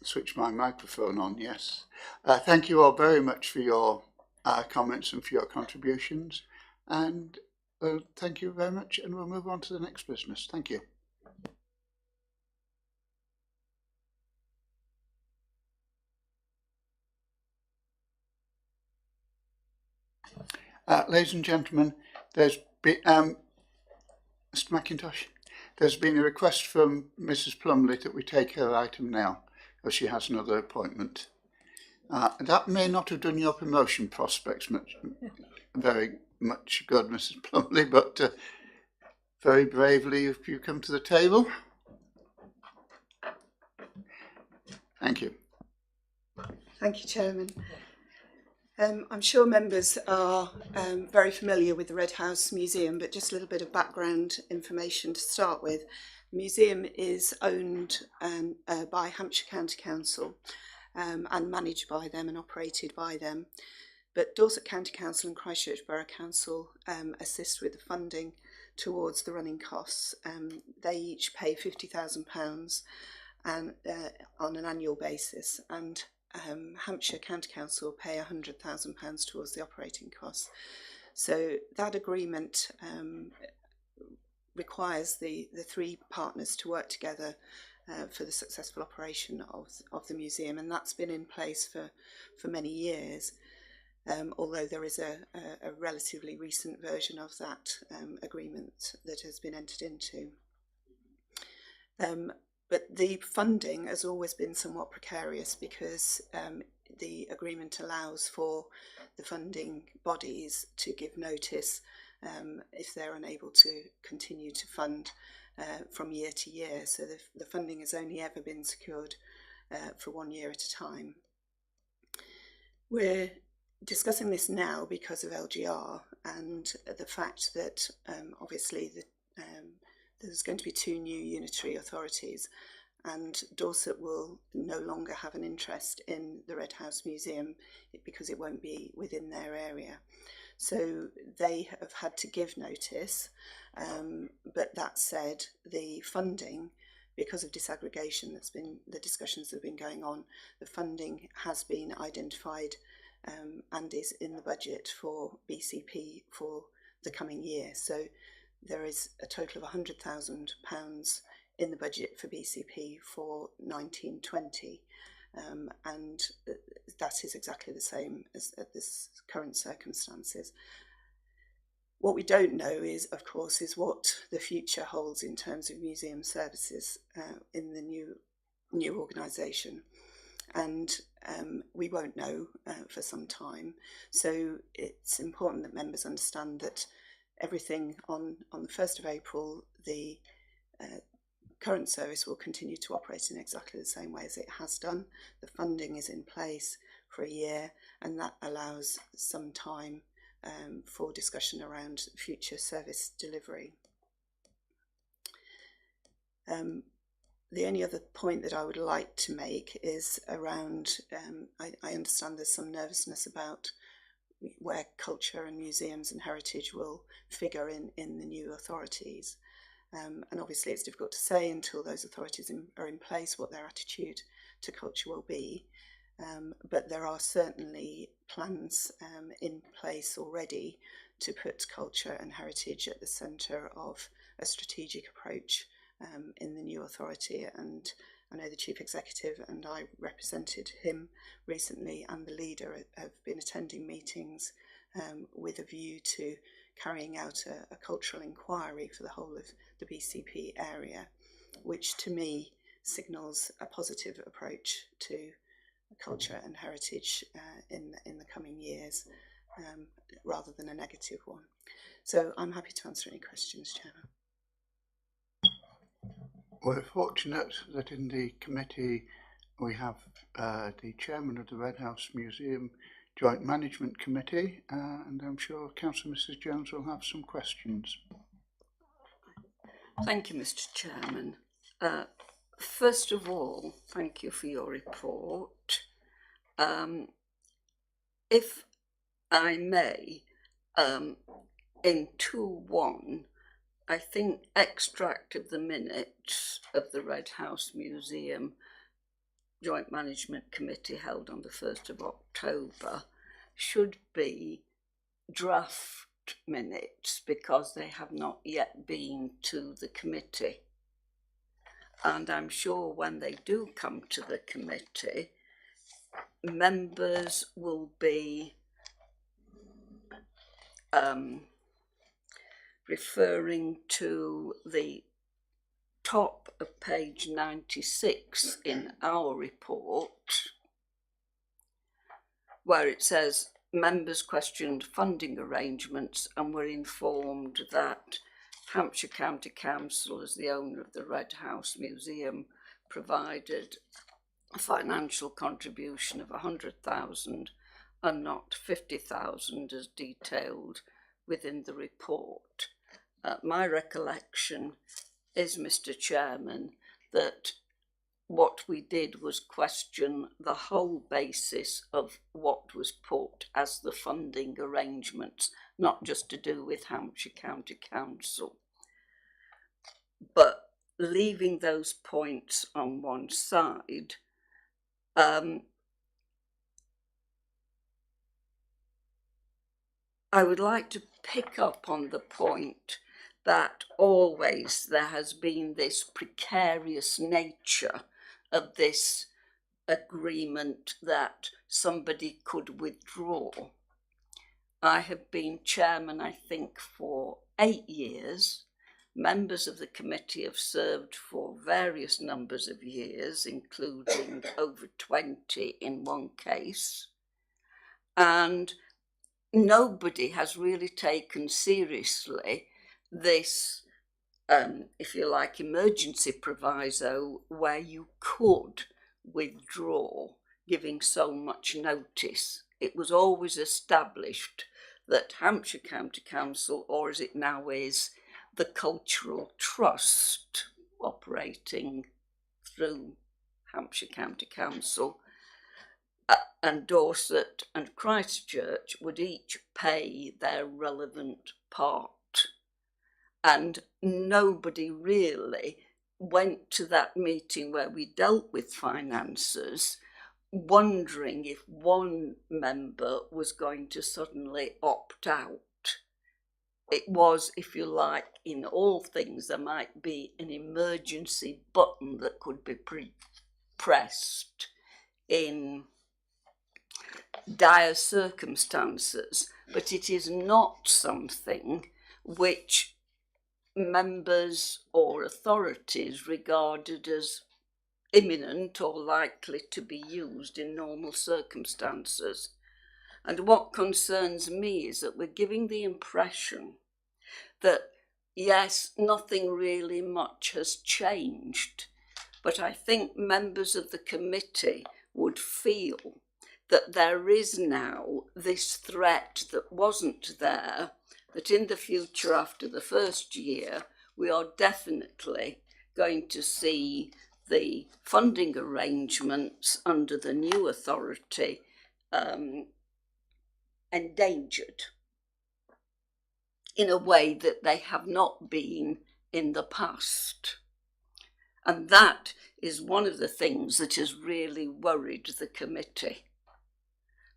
switch my microphone on, yes. Thank you all very much for your comments and for your contributions. And thank you very much, and we'll move on to the next business. Thank you. Ladies and gentlemen, there's been, Mr. McIntosh, there's been a request from Mrs. Plumley that we take her item now, as she has another appointment. That may not have done your promotion prospects very much good, Mrs. Plumley, but very bravely if you come to the table. Thank you. Thank you, Chairman. I'm sure members are very familiar with the Red House Museum, but just a little bit of background information to start with. The museum is owned by Hampshire County Council and managed by them and operated by them. But Dorset County Council and Christchurch Borough Council assist with the funding towards the running costs. They each pay £50,000 and on an annual basis, and Hampshire County Council pay £100,000 towards the operating costs. So that agreement requires the three partners to work together for the successful operation of the museum, and that's been in place for many years, although there is a relatively recent version of that agreement that has been entered into. But the funding has always been somewhat precarious because the agreement allows for the funding bodies to give notice if they're unable to continue to fund from year to year. So the funding has only ever been secured for 1 year at a time. We're discussing this now because of LGR and the fact that obviously there's going to be 2 new unitary authorities, and Dorset will no longer have an interest in the Red House Museum because it won't be within their area. So they have had to give notice, but that said, the funding, because of disaggregation, the discussions that have been going on, the funding has been identified and is in the budget for BCP for the coming year. So there is a total of £100,000 in the budget for BCP for 1920, and that is exactly the same as at this current circumstances. What we don't know is, of course, is what the future holds in terms of museum services in the new organisation, and we won't know for some time. So it's important that members understand that everything on the 1st of April, the current service will continue to operate in exactly the same way as it has done. The funding is in place for a year, and that allows some time for discussion around future service delivery. The only other point that I would like to make is around, I understand there's some nervousness about where culture and museums and heritage will figure in the new authorities. And obviously it's difficult to say until those authorities are in place what their attitude to culture will be. But there are certainly plans in place already to put culture and heritage at the centre of a strategic approach in the new authority. And I know the Chief Executive and I represented him recently, and the leader have been attending meetings with a view to carrying out a cultural inquiry for the whole of the BCP area, which to me signals a positive approach to culture and heritage in the coming years, rather than a negative one. So I'm happy to answer any questions, Chairman. We're fortunate that in the committee we have the chairman of the Red House Museum Joint Management Committee, and I'm sure Councillor Mrs Jones will have some questions. Thank you, Mr Chairman. First of all, thank you for your report. If I may, in 2.1, I think extract of the minutes of the Red House Museum Joint Management Committee held on the 1st of October should be draft minutes, because they have not yet been to the committee. And I'm sure when they do come to the committee, members will be referring to the top of page 96 in our report, where it says members questioned funding arrangements and were informed that Hampshire County Council, as the owner of the Red House Museum, provided a financial contribution of 100,000 and not 50,000 as detailed within the report. My recollection is, Mr. Chairman, that what we did was question the whole basis of what was put as the funding arrangements, not just to do with Hampshire County Council. But leaving those points on one side, I would like to pick up on the point that always there has been this precarious nature of this agreement that somebody could withdraw. I have been chairman, I think, for 8 years. Members of the committee have served for various numbers of years, including over 20 in one case. And nobody has really taken seriously this, if you like, emergency proviso where you could withdraw, giving so much notice. It was always established that Hampshire County Council, or as it now is, the Cultural Trust, operating through Hampshire County Council, and Dorset and Christchurch would each pay their relevant part. And nobody really went to that meeting where we dealt with finances wondering if one member was going to suddenly opt out. It was, if you like, in all things, there might be an emergency button that could be pressed in dire circumstances, but it is not something which members or authorities regarded as imminent or likely to be used in normal circumstances. And what concerns me is that we're giving the impression that, yes, nothing really much has changed, but I think members of the committee would feel that there is now this threat that wasn't there, that in the future after the first year, we are definitely going to see the funding arrangements under the new authority endangered in a way that they have not been in the past. And that is one of the things that has really worried the committee.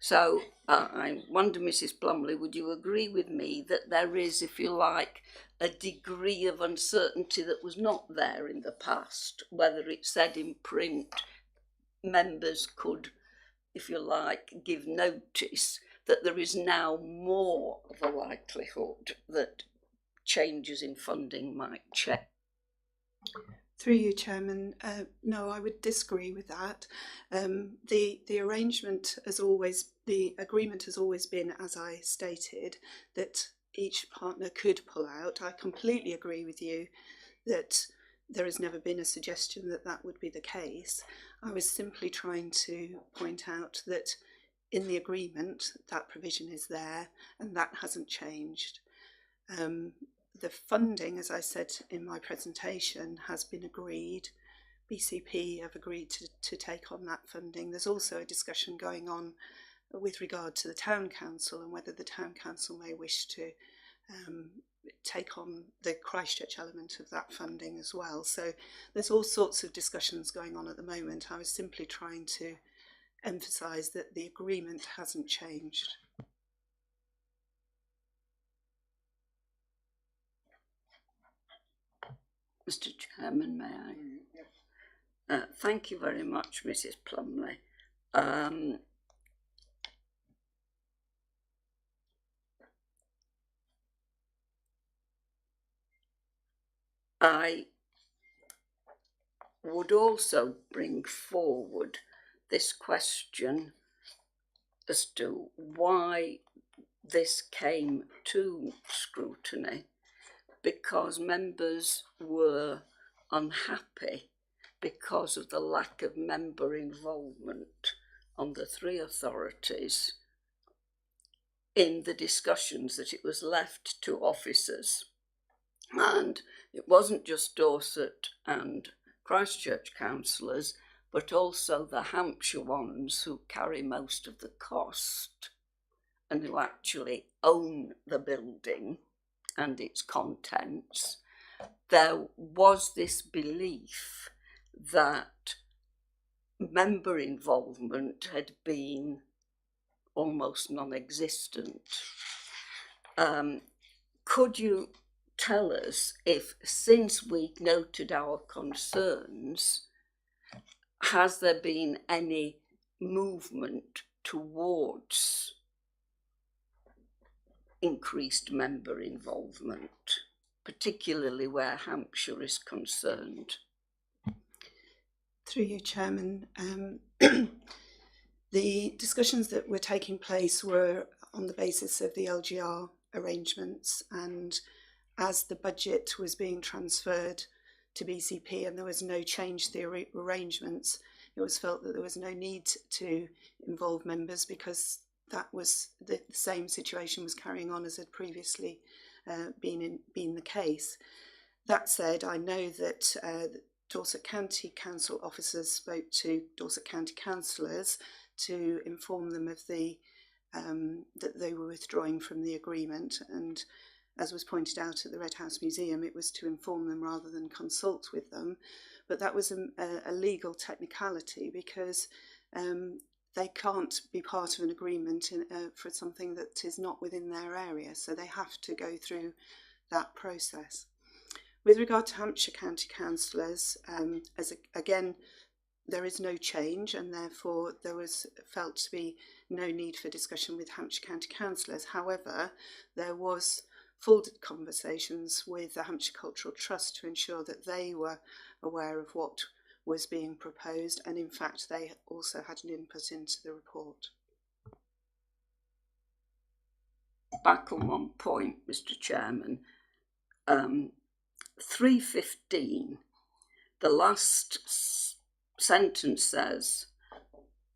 So I wonder, Mrs. Plumley, would you agree with me that there is, if you like, a degree of uncertainty that was not there in the past, whether it said in print members could, if you like, give notice, that there is now more of a likelihood that changes in funding might change? Through you, Chairman, no, I would disagree with that. The arrangement has always, the agreement has always been, as I stated, that each partner could pull out. I completely agree with you that there has never been a suggestion that that would be the case. I was simply trying to point out that in the agreement, that provision is there and that hasn't changed. The funding, as I said in my presentation, has been agreed. BCP have agreed to take on that funding. There's also a discussion going on with regard to the Town Council and whether the Town Council may wish to take on the Christchurch element of that funding as well. So there's all sorts of discussions going on at the moment. I was simply trying to emphasise that the agreement hasn't changed. Mr. Chairman, may I? Yes. Thank you very much, Mrs. Plumley. I would also bring forward this question as to why this came to scrutiny, because members were unhappy because of the lack of member involvement on the three authorities in the discussions, that it was left to officers. And it wasn't just Dorset and Christchurch councillors, but also the Hampshire ones who carry most of the cost and who actually own the building and its contents. There was this belief that member involvement had been almost non-existent. Could you tell us if, since we noted our concerns, has there been any movement towards increased member involvement, particularly where Hampshire is concerned? Through you, Chairman, the discussions that were taking place were on the basis of the LGR arrangements, and as the budget was being transferred to BCP and there was no change to the arrangements, it was felt that there was no need to involve members, because that was the same situation was carrying on as had previously been the case. That said, I know that Dorset County Council officers spoke to Dorset County councillors to inform them of the that they were withdrawing from the agreement, and as was pointed out at the Red House Museum, it was to inform them rather than consult with them. But that was a legal technicality, because they can't be part of an agreement for something that is not within their area, so they have to go through that process. With regard to Hampshire County councillors, again, there is no change, and therefore there was felt to be no need for discussion with Hampshire County councillors. However, there was full conversations with the Hampshire Cultural Trust to ensure that they were aware of what was being proposed, and in fact they also had an input into the report. Back on one point, Mr. Chairman, 315, the last sentence says,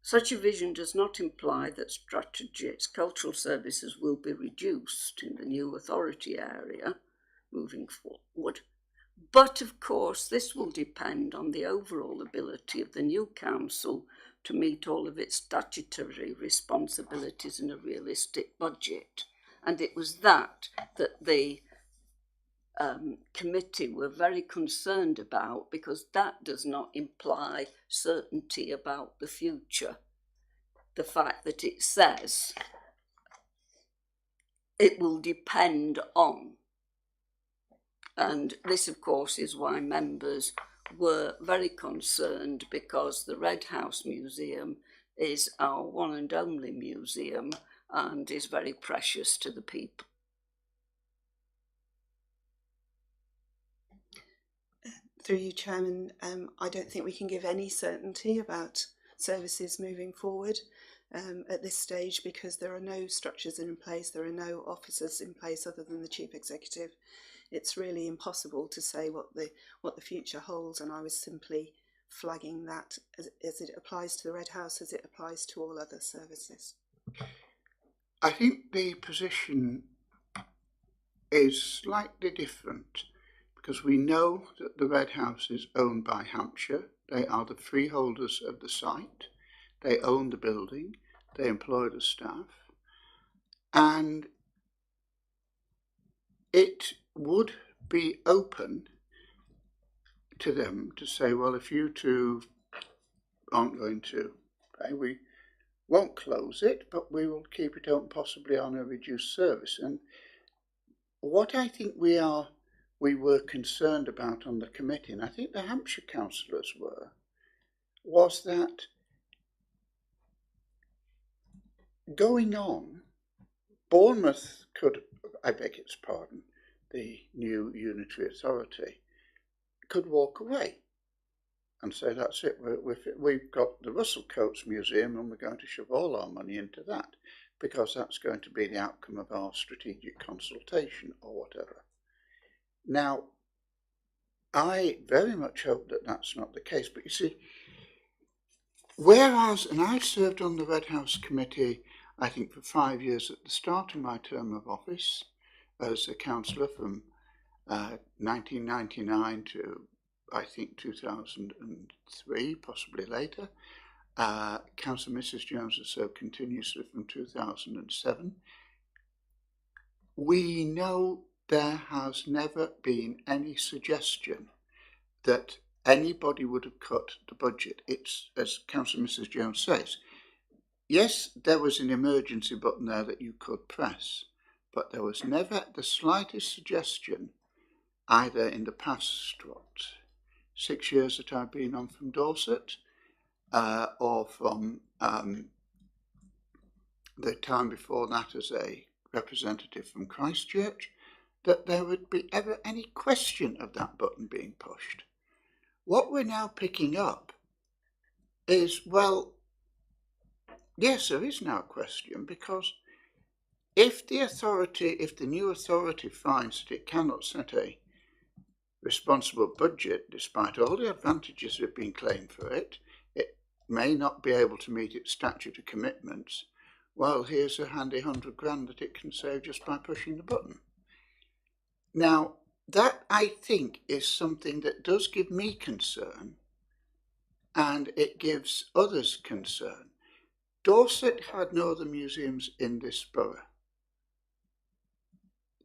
such a vision does not imply that Chritchurch's cultural services will be reduced in the new authority area moving forward. But of course, this will depend on the overall ability of the new council to meet all of its statutory responsibilities in a realistic budget. And it was that the committee were very concerned about, because that does not imply certainty about the future. The fact that it says it will depend on. And this, of course, is why members were very concerned, because the Red House Museum is our one and only museum and is very precious to the people. Through you, Chairman, I don't think we can give any certainty about services moving forward at this stage, because there are no structures in place, there are no officers in place other than the Chief Executive. It's really impossible to say what the future holds, and I was simply flagging that as it applies to the Red House, as it applies to all other services. I think the position is slightly different, because we know that the Red House is owned by Hampshire. They are the freeholders of the site. They own the building. They employ the staff. And it would be open to them to say, well, if you two aren't going to pay, we won't close it, but we will keep it open, possibly on a reduced service. And what I think we were concerned about on the committee, and I think the Hampshire councillors were, was that going on, Bournemouth could, I beg its pardon, the new unitary authority, could walk away and say, that's it, we've got the Russell Coates Museum and we're going to shove all our money into that because that's going to be the outcome of our strategic consultation or whatever. Now, I very much hope that that's not the case, but you see, whereas, and I served on the Red House Committee, I think for 5 years at the start of my term of office as a councillor from 1999 to I think 2003, possibly later. Councillor Mrs. Jones has served continuously from 2007. We know there has never been any suggestion that anybody would have cut the budget. It's, as Councillor Mrs. Jones says, yes, there was an emergency button there that you could press, but there was never the slightest suggestion, either in the past, 6 years that I've been on from Dorset, or from the time before that as a representative from Christchurch, that there would be ever any question of that button being pushed. What we're now picking up is, well, yes, there is now a question, because if the new authority finds that it cannot set a responsible budget, despite all the advantages that have been claimed for it, it may not be able to meet its statutory commitments. Well, here's a handy £100,000 that it can save just by pushing the button. Now, that I think is something that does give me concern, and it gives others concern. Dorset had no other museums in this borough.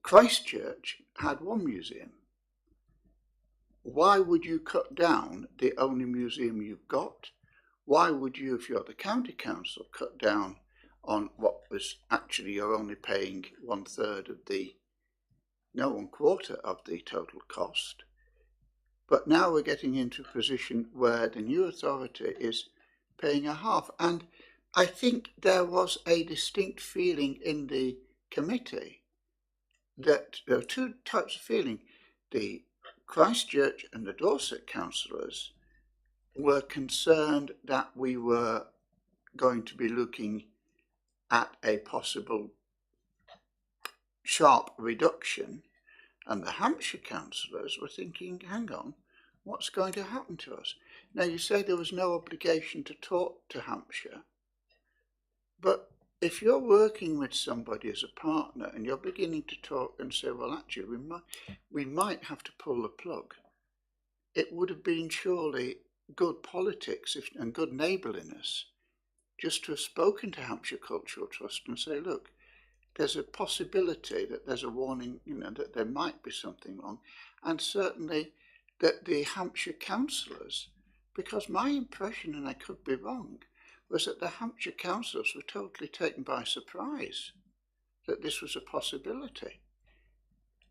Christchurch had one museum. Why would you cut down the only museum you've got? Why would you, if you're the county council, cut down on what was actually you're only paying 1/3 of the, no, 1/4 of the total cost? But now we're getting into a position where the new authority is paying a half. And I think there was a distinct feeling in the committee that there are two types of feeling. The Christchurch and the Dorset councillors were concerned that we were going to be looking at a possible sharp reduction, and the Hampshire councillors were thinking, hang on, what's going to happen to us? Now, you say there was no obligation to talk to Hampshire, but if you're working with somebody as a partner and you're beginning to talk and say, well, actually, we might have to pull the plug, it would have been surely good politics and good neighbourliness just to have spoken to Hampshire Cultural Trust and say, look, there's a possibility that there's a warning, that there might be something wrong. And certainly that the Hampshire councillors, because my impression, and I could be wrong, was that the Hampshire councillors were totally taken by surprise that this was a possibility.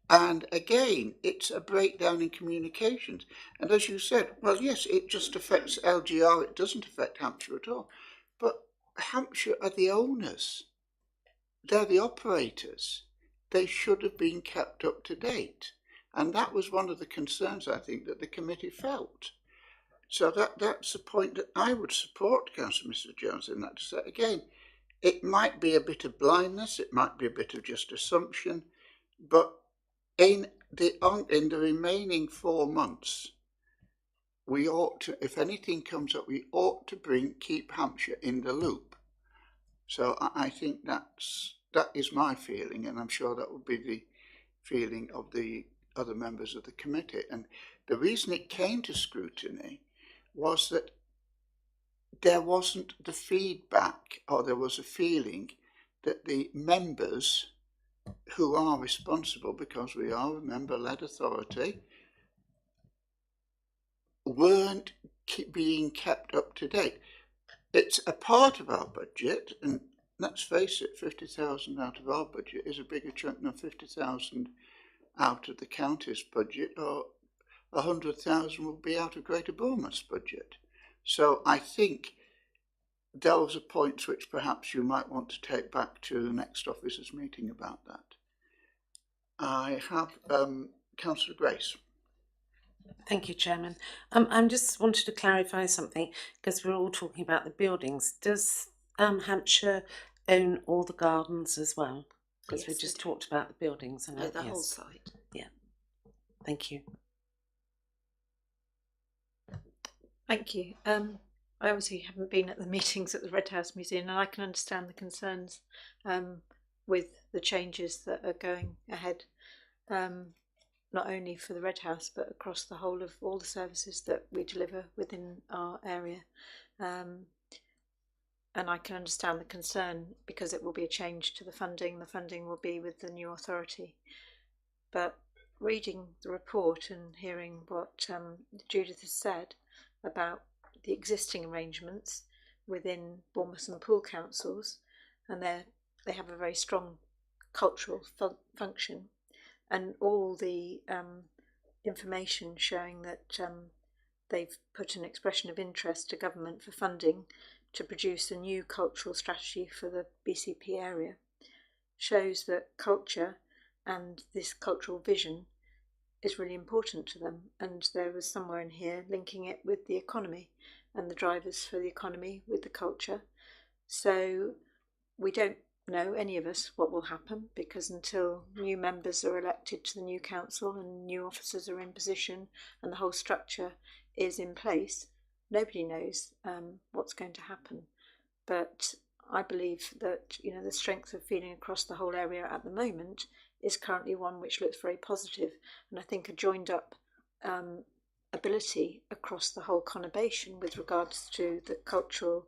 And again, it's a breakdown in communications. And as you said, well, yes, it just affects LGR, it doesn't affect Hampshire at all. But Hampshire are the owners. They're the operators. They should have been kept up to date. And that was one of the concerns, I think, that the committee felt. So that's the point that I would support Councillor Mr. Jones in that. To say, again, it might be a bit of blindness, it might be a bit of just assumption, but in the remaining 4 months, we ought to, if anything comes up, we ought to keep Hampshire in the loop. So I think that is my feeling, and I'm sure that would be the feeling of the other members of the committee. And the reason it came to scrutiny was that there wasn't the feedback, or there was a feeling that the members who are responsible, because we are a member-led authority, weren't being kept up to date. It's a part of our budget, and let's face it, 50,000 out of our budget is a bigger chunk than 50,000 out of the county's budget, or 100,000 will be out of Greater Bournemouth's budget. So I think those are points which perhaps you might want to take back to the next officers' meeting about that. I have Councillor Grace. Thank you, Chairman. I just wanted to clarify something, because we're all talking about the buildings. Does Hampshire own all the gardens as well? Because Yes, we just talked about the buildings. And the whole site. Yeah. Thank you. Thank you. I obviously haven't been at the meetings at the Red House Museum, and I can understand the concerns with the changes that are going ahead, not only for the Red House but across the whole of all the services that we deliver within our area. And I can understand the concern because it will be a change to the funding. The funding will be with the new authority. But reading the report and hearing what Judith has said about the existing arrangements within Bournemouth and Poole councils, and they have a very strong cultural function, and all the information showing that they've put an expression of interest to government for funding to produce a new cultural strategy for the BCP area, shows that culture and this cultural vision is really important to them. And there was somewhere in here linking it with the economy and the drivers for the economy with the culture. So we don't know, any of us, what will happen, because until new members are elected to the new council and new officers are in position and the whole structure is in place, nobody knows what's going to happen. But I believe that, you know, the strength of feeling across the whole area at the moment is currently one which looks very positive, and I think a joined up ability across the whole conurbation with regards to the cultural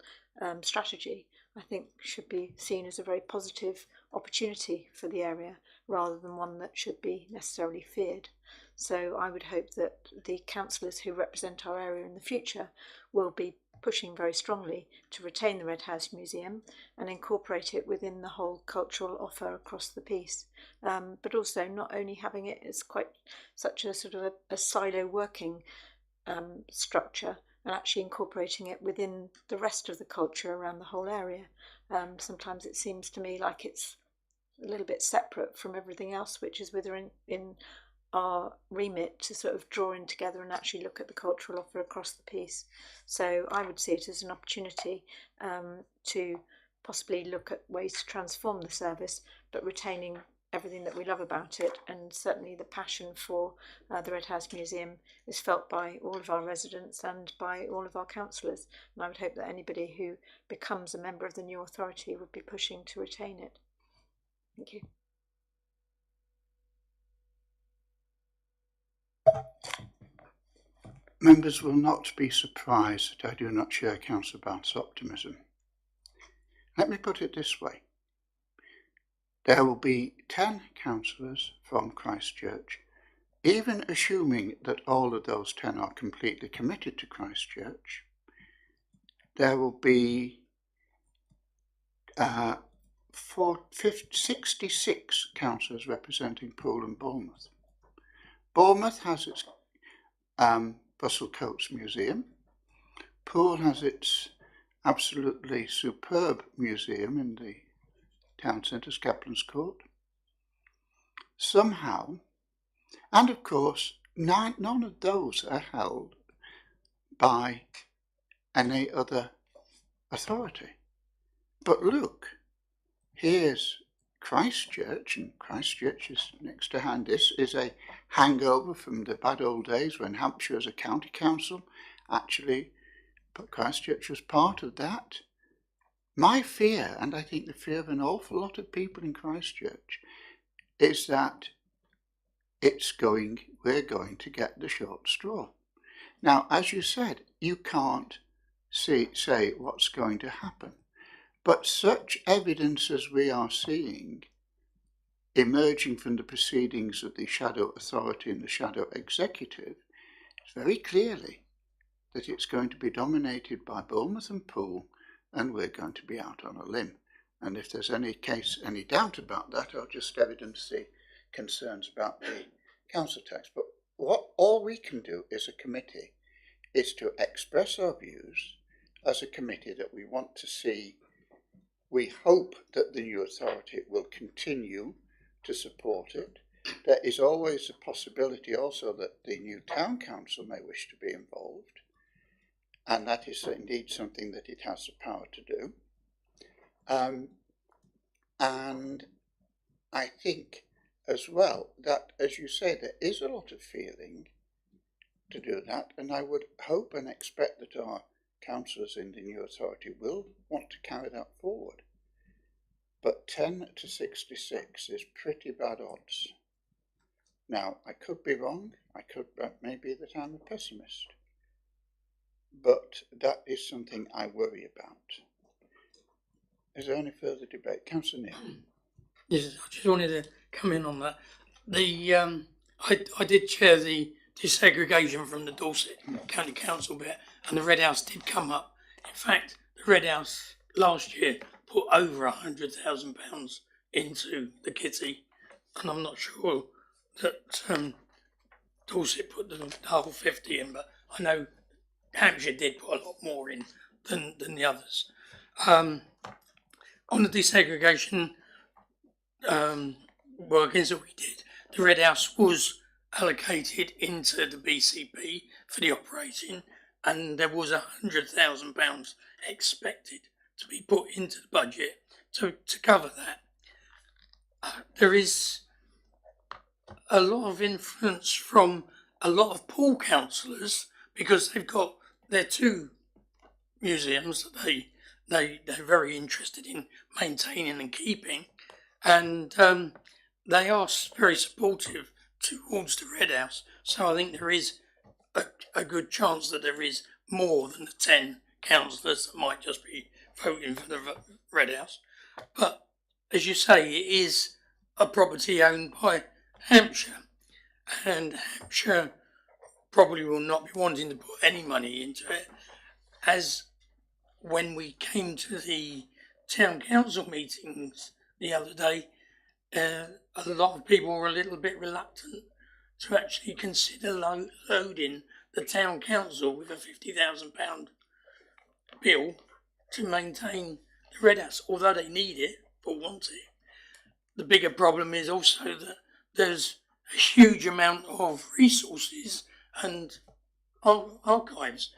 strategy, I think should be seen as a very positive opportunity for the area rather than one that should be necessarily feared. So I would hope that the councillors who represent our area in the future will be pushing very strongly to retain the Red House Museum and incorporate it within the whole cultural offer across the piece, but also not only having it as quite such a sort of a silo working structure, and actually incorporating it within the rest of the culture around the whole area. Sometimes it seems to me like it's a little bit separate from everything else which is within our remit to sort of draw in together and actually look at the cultural offer across the piece. So I would see it as an opportunity to possibly look at ways to transform the service, but retaining everything that we love about it. And certainly the passion for the Red House Museum is felt by all of our residents and by all of our councillors. And I would hope that anybody who becomes a member of the new authority would be pushing to retain it. Thank you. Members will not be surprised that I do not share Councillor Bart's optimism. Let me put it this way. There will be 10 councillors from Christchurch, even assuming that all of those 10 are completely committed to Christchurch. There will be 66 councillors representing Poole and Bournemouth. Bournemouth has its Russell Coates Museum. Poole has its absolutely superb museum in the town centre, Caplan's Court. Somehow, and of course, none of those are held by any other authority. But look, here's Christchurch, and Christchurch is next to hand. This is a hangover from the bad old days when Hampshire as a county council actually, but Christchurch was part of that. My fear, and I think the fear of an awful lot of people in Christchurch, is that we're going to get the short straw. Now, as you said, you can't say what's going to happen. But such evidence as we are seeing emerging from the proceedings of the shadow authority and the shadow executive is very clearly that it's going to be dominated by Bournemouth and Poole, and we're going to be out on a limb. And if there's any doubt about that, I'll just evidence the concerns about the council tax. But all we can do as a committee is to express our views as a committee that we want to see. We hope that the new authority will continue to support it. There is always a possibility also that the new town council may wish to be involved, and that is indeed something that it has the power to do. And I think as well that, as you say, there is a lot of feeling to do that, and I would hope and expect that our councillors in the new authority will want to carry that forward. But 10 to 66 is pretty bad odds. Now, I could be wrong, that may be that I'm a pessimist, but that is something I worry about. Is there any further debate? Councillor Neal. Yes, I just wanted to come in on that. I did chair the desegregation from the Dorset County Council bit, and the Red House did come up. In fact, the Red House last year put over £100,000 into the kitty, and I'm not sure that Dorset put the whole 50 in, but I know Hampshire did put a lot more in than the others. On the desegregation workings that we did, the Red House was allocated into the BCP for the operating, and there was £100,000 expected to be put into the budget to cover that. There is a lot of influence from a lot of Poole councillors, because they've got their two museums that they're very interested in maintaining and keeping, and they are very supportive towards the Red House. So I think there is a good chance that there is more than the 10 councillors that might just be voting for the Red House. But as you say, it is a property owned by Hampshire, and Hampshire probably will not be wanting to put any money into it. As when we came to the town council meetings the other day, a lot of people were a little bit reluctant to actually consider loading the town council with a £50,000 bill to maintain the Red House, although they need it or want it. The bigger problem is also that there's a huge amount of resources and archives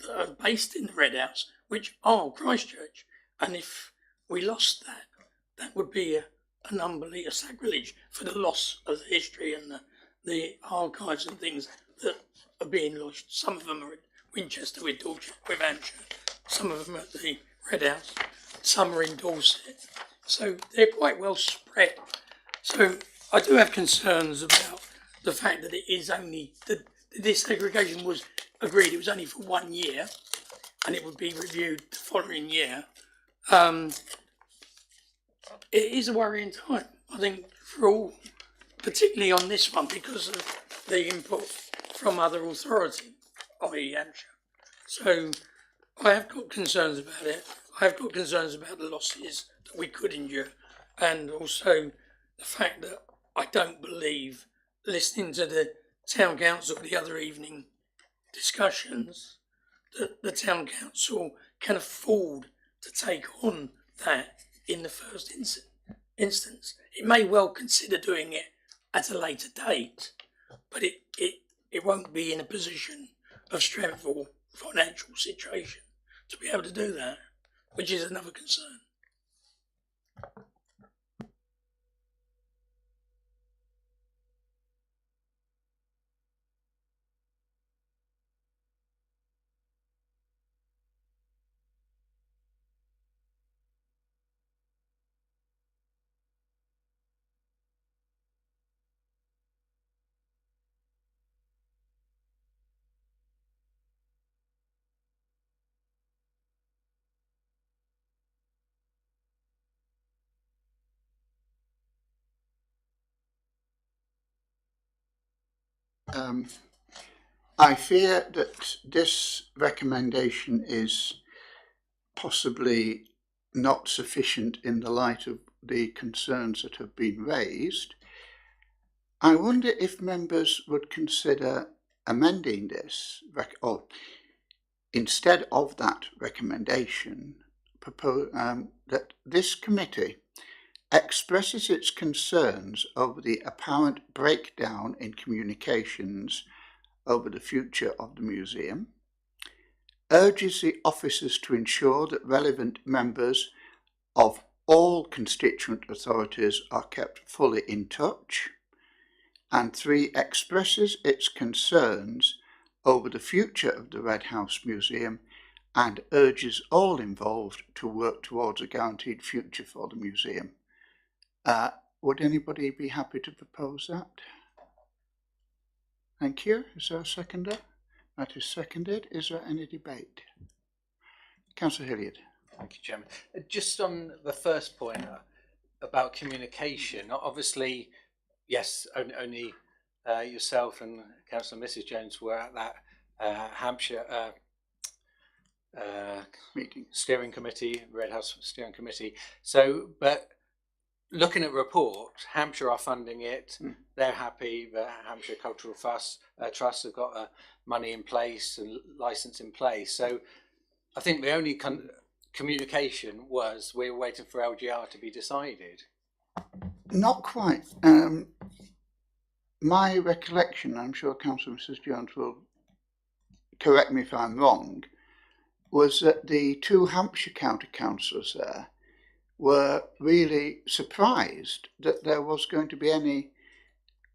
that are based in the Red House, which are Christchurch. And if we lost that, that would be an unbelievable sacrilege for the loss of the history and the archives and things that are being lost. Some of them are at Winchester with Hampshire, some of them at the Red House, some are in Dorset. So they're quite well spread. So I do have concerns about the fact that it is only, the desegregation was agreed, it was only for 1 year, and it would be reviewed the following year. It is a worrying time, I think, for all, particularly on this one, because of the input from other authorities, i.e. Hampshire. So I have got concerns about it. I have got concerns about the losses that we could endure, and also the fact that I don't believe, listening to the town council the other evening discussions, that the town council can afford to take on that in the first instance. It may well consider doing it at a later date, but it won't be in a position of strength or financial situation to be able to do that, which is another concern. I fear that this recommendation is possibly not sufficient in the light of the concerns that have been raised. I wonder if members would consider amending this, or instead of that recommendation, propose that this committee expresses its concerns over the apparent breakdown in communications over the future of the museum, urges the officers to ensure that relevant members of all constituent authorities are kept fully in touch, and 3, expresses its concerns over the future of the Red House Museum and urges all involved to work towards a guaranteed future for the museum. Would anybody be happy to propose that? Thank you. Is there a seconder? That is seconded. Is there any debate? Councillor Hilliard. Thank you, Chairman. Just on the first point about communication, obviously, yes, only yourself and Councillor Mrs. Jones were at that Hampshire meeting, steering committee, Red House steering committee. So, but looking at report, Hampshire are funding it. They're happy. The Hampshire Cultural Trust have got money in place and license in place. So I think the only communication was we were waiting for LGR to be decided. Not quite. My recollection, I'm sure Councillor Mrs. Jones will correct me if I'm wrong, was that the 2 Hampshire County Councillors there were really surprised that there was going to be any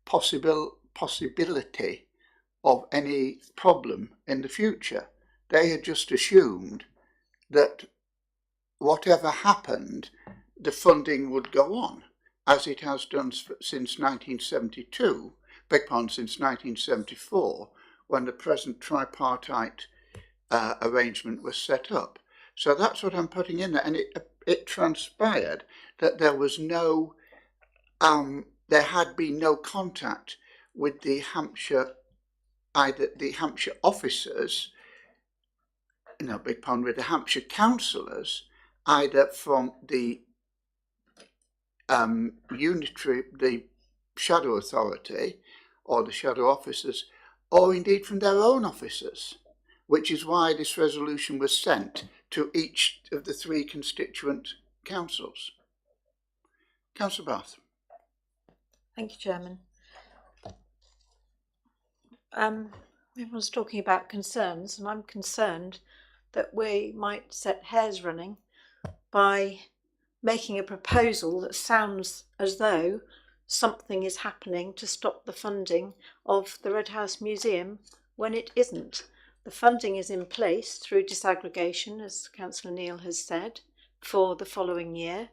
possibility of any problem in the future. They had just assumed that whatever happened, the funding would go on, as it has done since 1972, since 1974, when the present tripartite arrangement was set up. So that's what I'm putting in there, and it transpired that there was no, there had been no contact with the Hampshire, either the Hampshire officers, with the Hampshire councillors, either from the the shadow authority or the shadow officers, or indeed from their own officers, which is why this resolution was sent to each of the 3 constituent councils. Councillor Bath. Thank you, Chairman. Everyone's talking about concerns, and I'm concerned that we might set hairs running by making a proposal that sounds as though something is happening to stop the funding of the Red House Museum when it isn't. The funding is in place through disaggregation, as Councillor Neil has said, for the following year.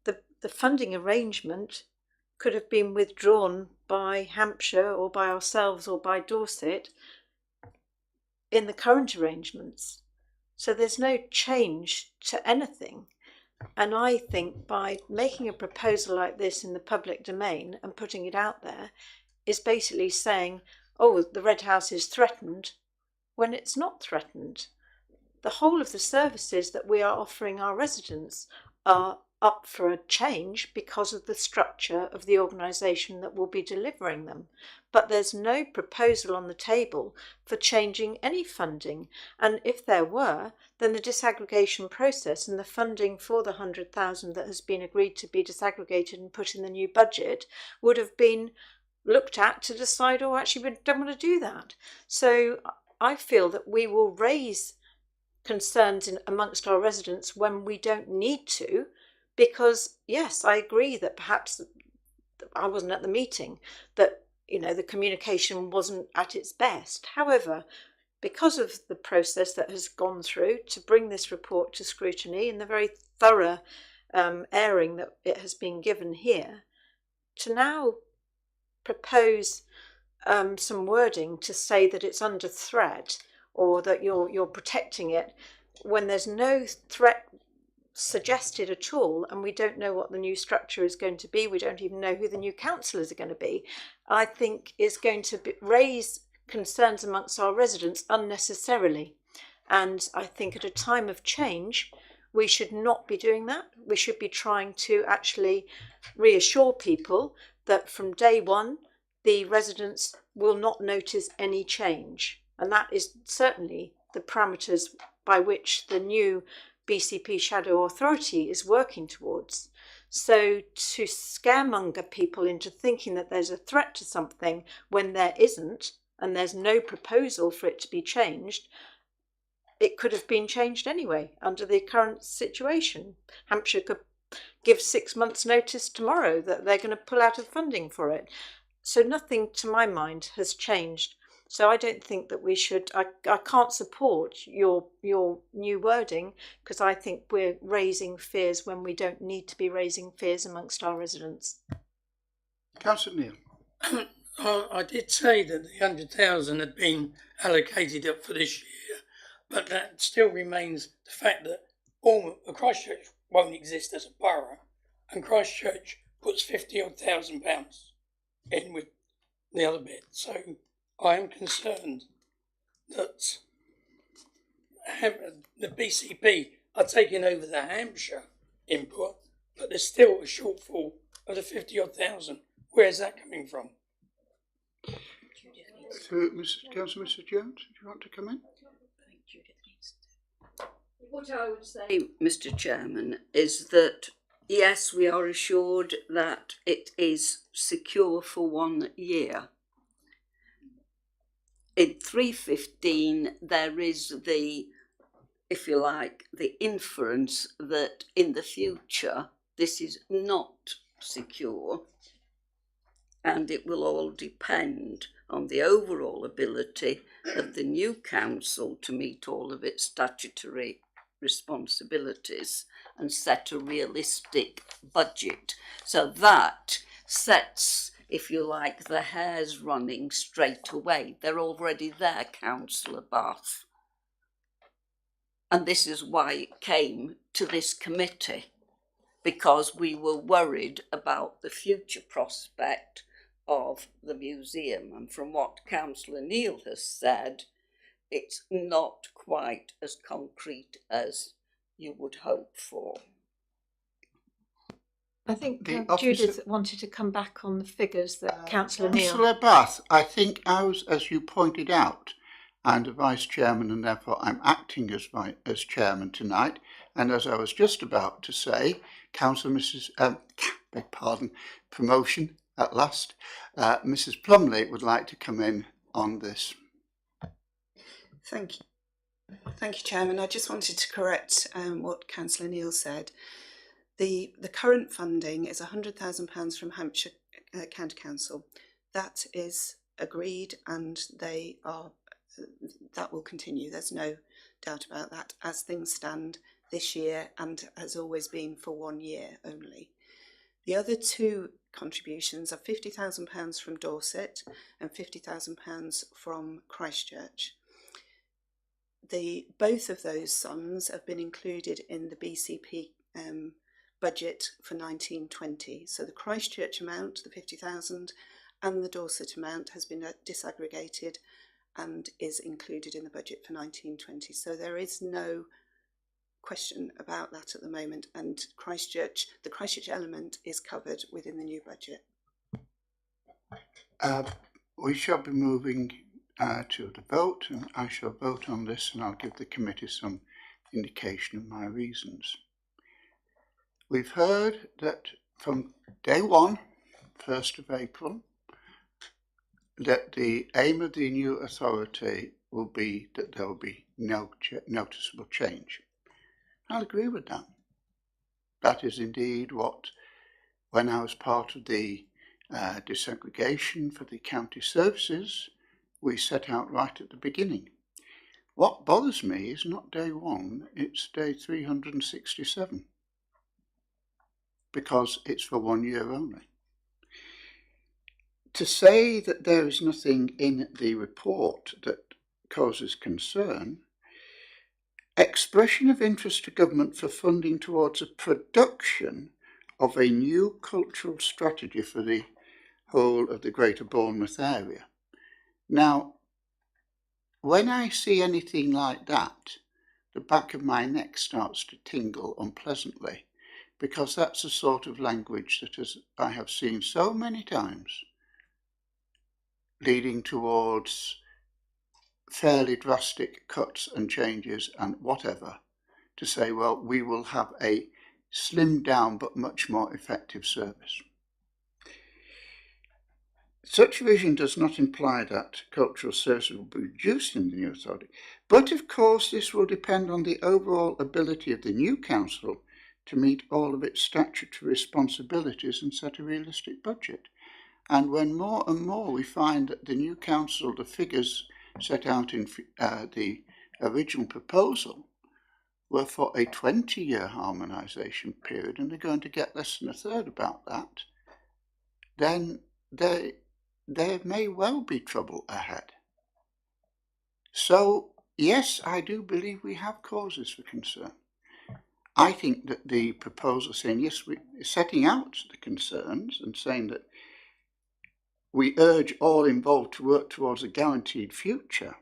The funding arrangement could have been withdrawn by Hampshire or by ourselves or by Dorset in the current arrangements. So there's no change to anything. And I think by making a proposal like this in the public domain and putting it out there is basically saying, oh, the Red House is threatened, when it's not threatened. The whole of the services that we are offering our residents are up for a change because of the structure of the organisation that will be delivering them. But there's no proposal on the table for changing any funding. And if there were, then the disaggregation process and the funding for the 100,000 that has been agreed to be disaggregated and put in the new budget would have been looked at to decide, oh, actually, we don't want to do that. So I feel that we will raise concerns amongst our residents when we don't need to, because yes, I agree that perhaps I wasn't at the meeting, that the communication wasn't at its best. However, because of the process that has gone through to bring this report to scrutiny and the very thorough airing that it has been given here, to now propose some wording to say that it's under threat or that you're protecting it when there's no threat suggested at all, and we don't know what the new structure is going to be. We don't even know who the new councillors are going to be. I think is going to raise concerns amongst our residents unnecessarily. And I think at a time of change, we should not be doing that. We should be trying to actually reassure people that from day one, the residents will not notice any change. And that is certainly the parameters by which the new BCP Shadow Authority is working towards. So to scaremonger people into thinking that there's a threat to something when there isn't, and there's no proposal for it to be changed, it could have been changed anyway under the current situation. Hampshire could give 6 months' notice tomorrow that they're going to pull out of funding for it. So nothing, to my mind, has changed. So I don't think that we should. I can't support your new wording, because I think we're raising fears when we don't need to be raising fears amongst our residents. Councillor Neil. I did say that the 100,000 had been allocated up for this year, but that still remains the fact that Christchurch won't exist as a borough, and Christchurch puts 50-odd thousand pounds in with the other bit. So I am concerned that the BCP are taking over the Hampshire input, but there's still a shortfall of the 50-odd thousand. Where's that coming from? So, Councillor Mr. Jones, do you want to come in? What I would say, Mr. Chairman, is that yes, we are assured that it is secure for 1 year. In 315, there is the, if you like, the inference that in the future this is not secure, and it will all depend on the overall ability of the new council to meet all of its statutory responsibilities and set a realistic budget. So that sets, if you like, the hairs running straight away. They're already there, Councillor Bath. And this is why it came to this committee, because we were worried about the future prospect of the museum. And from what Councillor Neil has said, it's not quite as concrete as you would hope for. I think Judith wanted to come back on the figures that Councillor Neil. Councillor Bath, I think as you pointed out, I'm the Vice Chairman and therefore I'm acting as Chairman tonight, and as I was just about to say, Councillor promotion at last, Mrs. Plumley would like to come in on this. Thank you. Thank you, Chairman. I just wanted to correct what Councillor Neil said. The current funding is £100,000 from Hampshire County Council. That is agreed, and that will continue. There's no doubt about that, as things stand this year, and has always been for 1 year only. The other two contributions are £50,000 from Dorset and £50,000 from Christchurch. Both of those sums have been included in the BCP budget for 1920. So the Christchurch amount, the 50,000, and the Dorset amount has been disaggregated and is included in the budget for 1920. So there is no question about that at the moment, and the Christchurch element is covered within the new budget. We shall be moving to the vote, and I shall vote on this, and I'll give the committee some indication of my reasons. We've heard that from day one, 1st of April, that the aim of the new authority will be that there will be no noticeable change. I'll agree with that. That is indeed what, when I was part of the desegregation for the county services, we set out right at the beginning. What bothers me is not day one, it's day 367, because it's for 1 year only. To say that there is nothing in the report that causes concern Expression of interest to government for funding towards a production of a new cultural strategy for the whole of the Greater Bournemouth area. Now, when I see anything like that, the back of my neck starts to tingle unpleasantly, because that's the sort of language that I have seen so many times, leading towards fairly drastic cuts and changes and whatever, to say, well, we will have a slimmed down but much more effective service. Such vision does not imply that cultural services will be reduced in the new authority, but of course this will depend on the overall ability of the new council to meet all of its statutory responsibilities and set a realistic budget. And when more and more we find that the new council, the figures set out in the original proposal, were for a 20-year harmonisation period, and they're going to get less than a third about that, then there may well be trouble ahead. So, yes, I do believe we have causes for concern. I think that the proposal saying, yes, we're setting out the concerns and saying that we urge all involved to work towards a guaranteed future,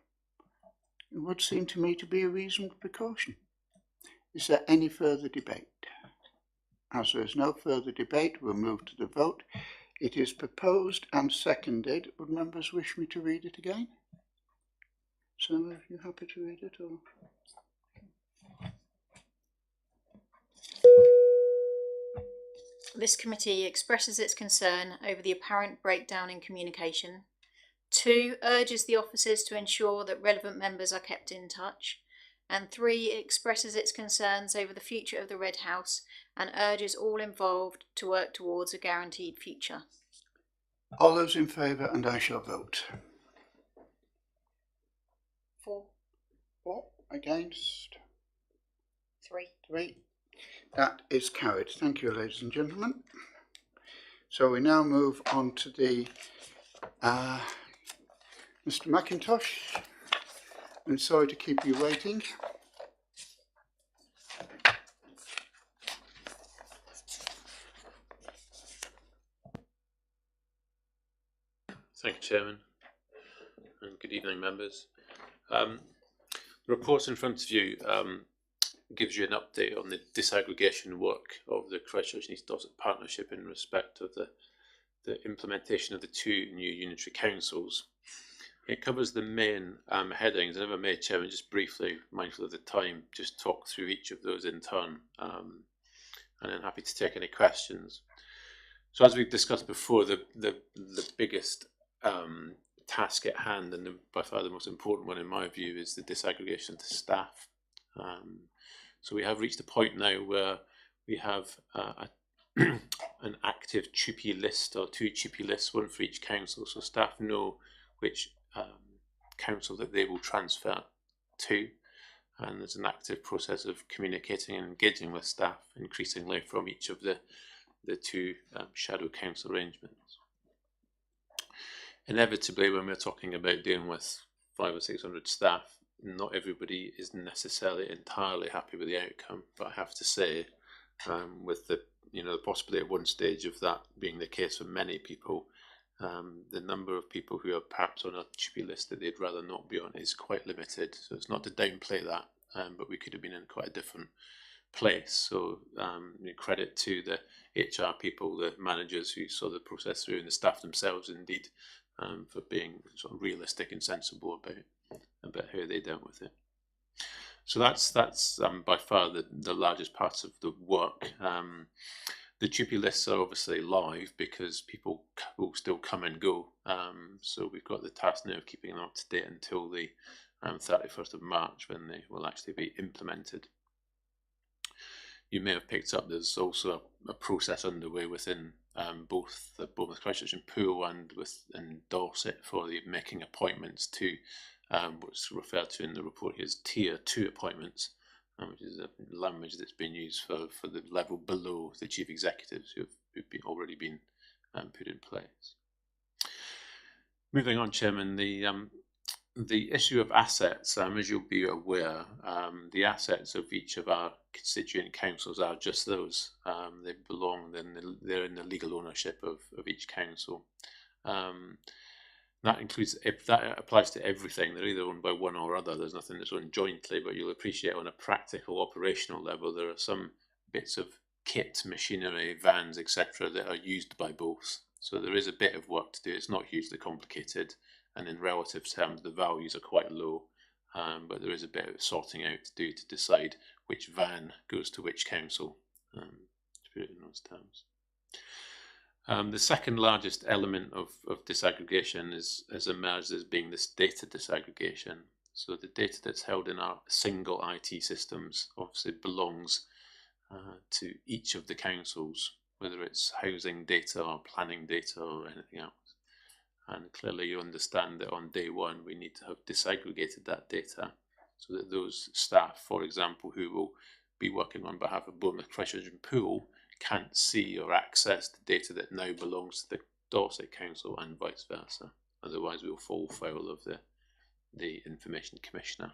it would seem to me to be a reasonable precaution. Is there any further debate? As there is no further debate, we'll move to the vote. It is proposed and seconded. Would members wish me to read it again? So, are you happy to read it? Or? This committee expresses its concern over the apparent breakdown in communication. 2. Urges the officers to ensure that relevant members are kept in touch. And 3. Expresses its concerns over the future of the Red House and urges all involved to work towards a guaranteed future. All those in favour, and I shall vote. 4. 4. Against? 3. 3. That is carried. Thank you, ladies and gentlemen. So we now move on to the Mr. McIntosh. I'm sorry to keep you waiting. Thank you, Chairman, and good evening, members. The report in front of you gives you an update on the disaggregation work of the Christchurch and East Dorset Partnership in respect of the implementation of the 2 new unitary councils. It covers the main headings, and if I may, Chairman, just briefly, mindful of the time, just talk through each of those in turn, and then happy to take any questions. So as we've discussed before, the biggest task at hand, and by far the most important one in my view, is the disaggregation of the staff. So we have reached a point now where we have an active TUPE list, or 2 TUPE lists, one for each council, so staff know which council that they will transfer to, and there's an active process of communicating and engaging with staff increasingly from each of the 2 shadow council arrangements. Inevitably, when we're talking about dealing with 500 or 600 staff, not everybody is necessarily entirely happy with the outcome, but I have to say, with the possibility at one stage of that being the case for many people, the number of people who are perhaps on a TUPE list that they'd rather not be on is quite limited. So it's not to downplay that, but we could have been in quite a different place. So credit to the HR people, the managers who saw the process through, and the staff themselves indeed, for being sort of realistic and sensible about how they dealt with it. So that's by far the largest part of the work. The TUPE lists are obviously live because people will still come and go. So we've got the task now of keeping them up to date until the 31st of March, when they will actually be implemented. You may have picked up there's also a process underway within both the Bournemouth, Christchurch and Poole and Dorset for the making appointments to what's referred to in the report here as Tier 2 appointments, which is a language that's been used for the level below the chief executives who've already been put in place. Moving on, Chairman, the the issue of assets, as you'll be aware, the assets of each of our constituent councils are just those. They belong, they're in the legal ownership of each council. That includes, if that applies to everything, they're either owned by one or other. There's nothing that's owned jointly, but you'll appreciate on a practical operational level, there are some bits of kit, machinery, vans, etc. that are used by both. So there is a bit of work to do. It's not hugely complicated, and in relative terms, the values are quite low. But there is a bit of sorting out to do to decide which van goes to which council, to put it in those terms. The second largest element of disaggregation has emerged as being this data disaggregation. So the data that's held in our single IT systems obviously belongs to each of the councils, whether it's housing data or planning data or anything else. And clearly you understand that on day one we need to have disaggregated that data so that those staff, for example, who will be working on behalf of Bournemouth, Christchurch and Poole can't see or access the data that now belongs to the Dorset Council and vice versa. Otherwise we'll fall foul of the Information Commissioner.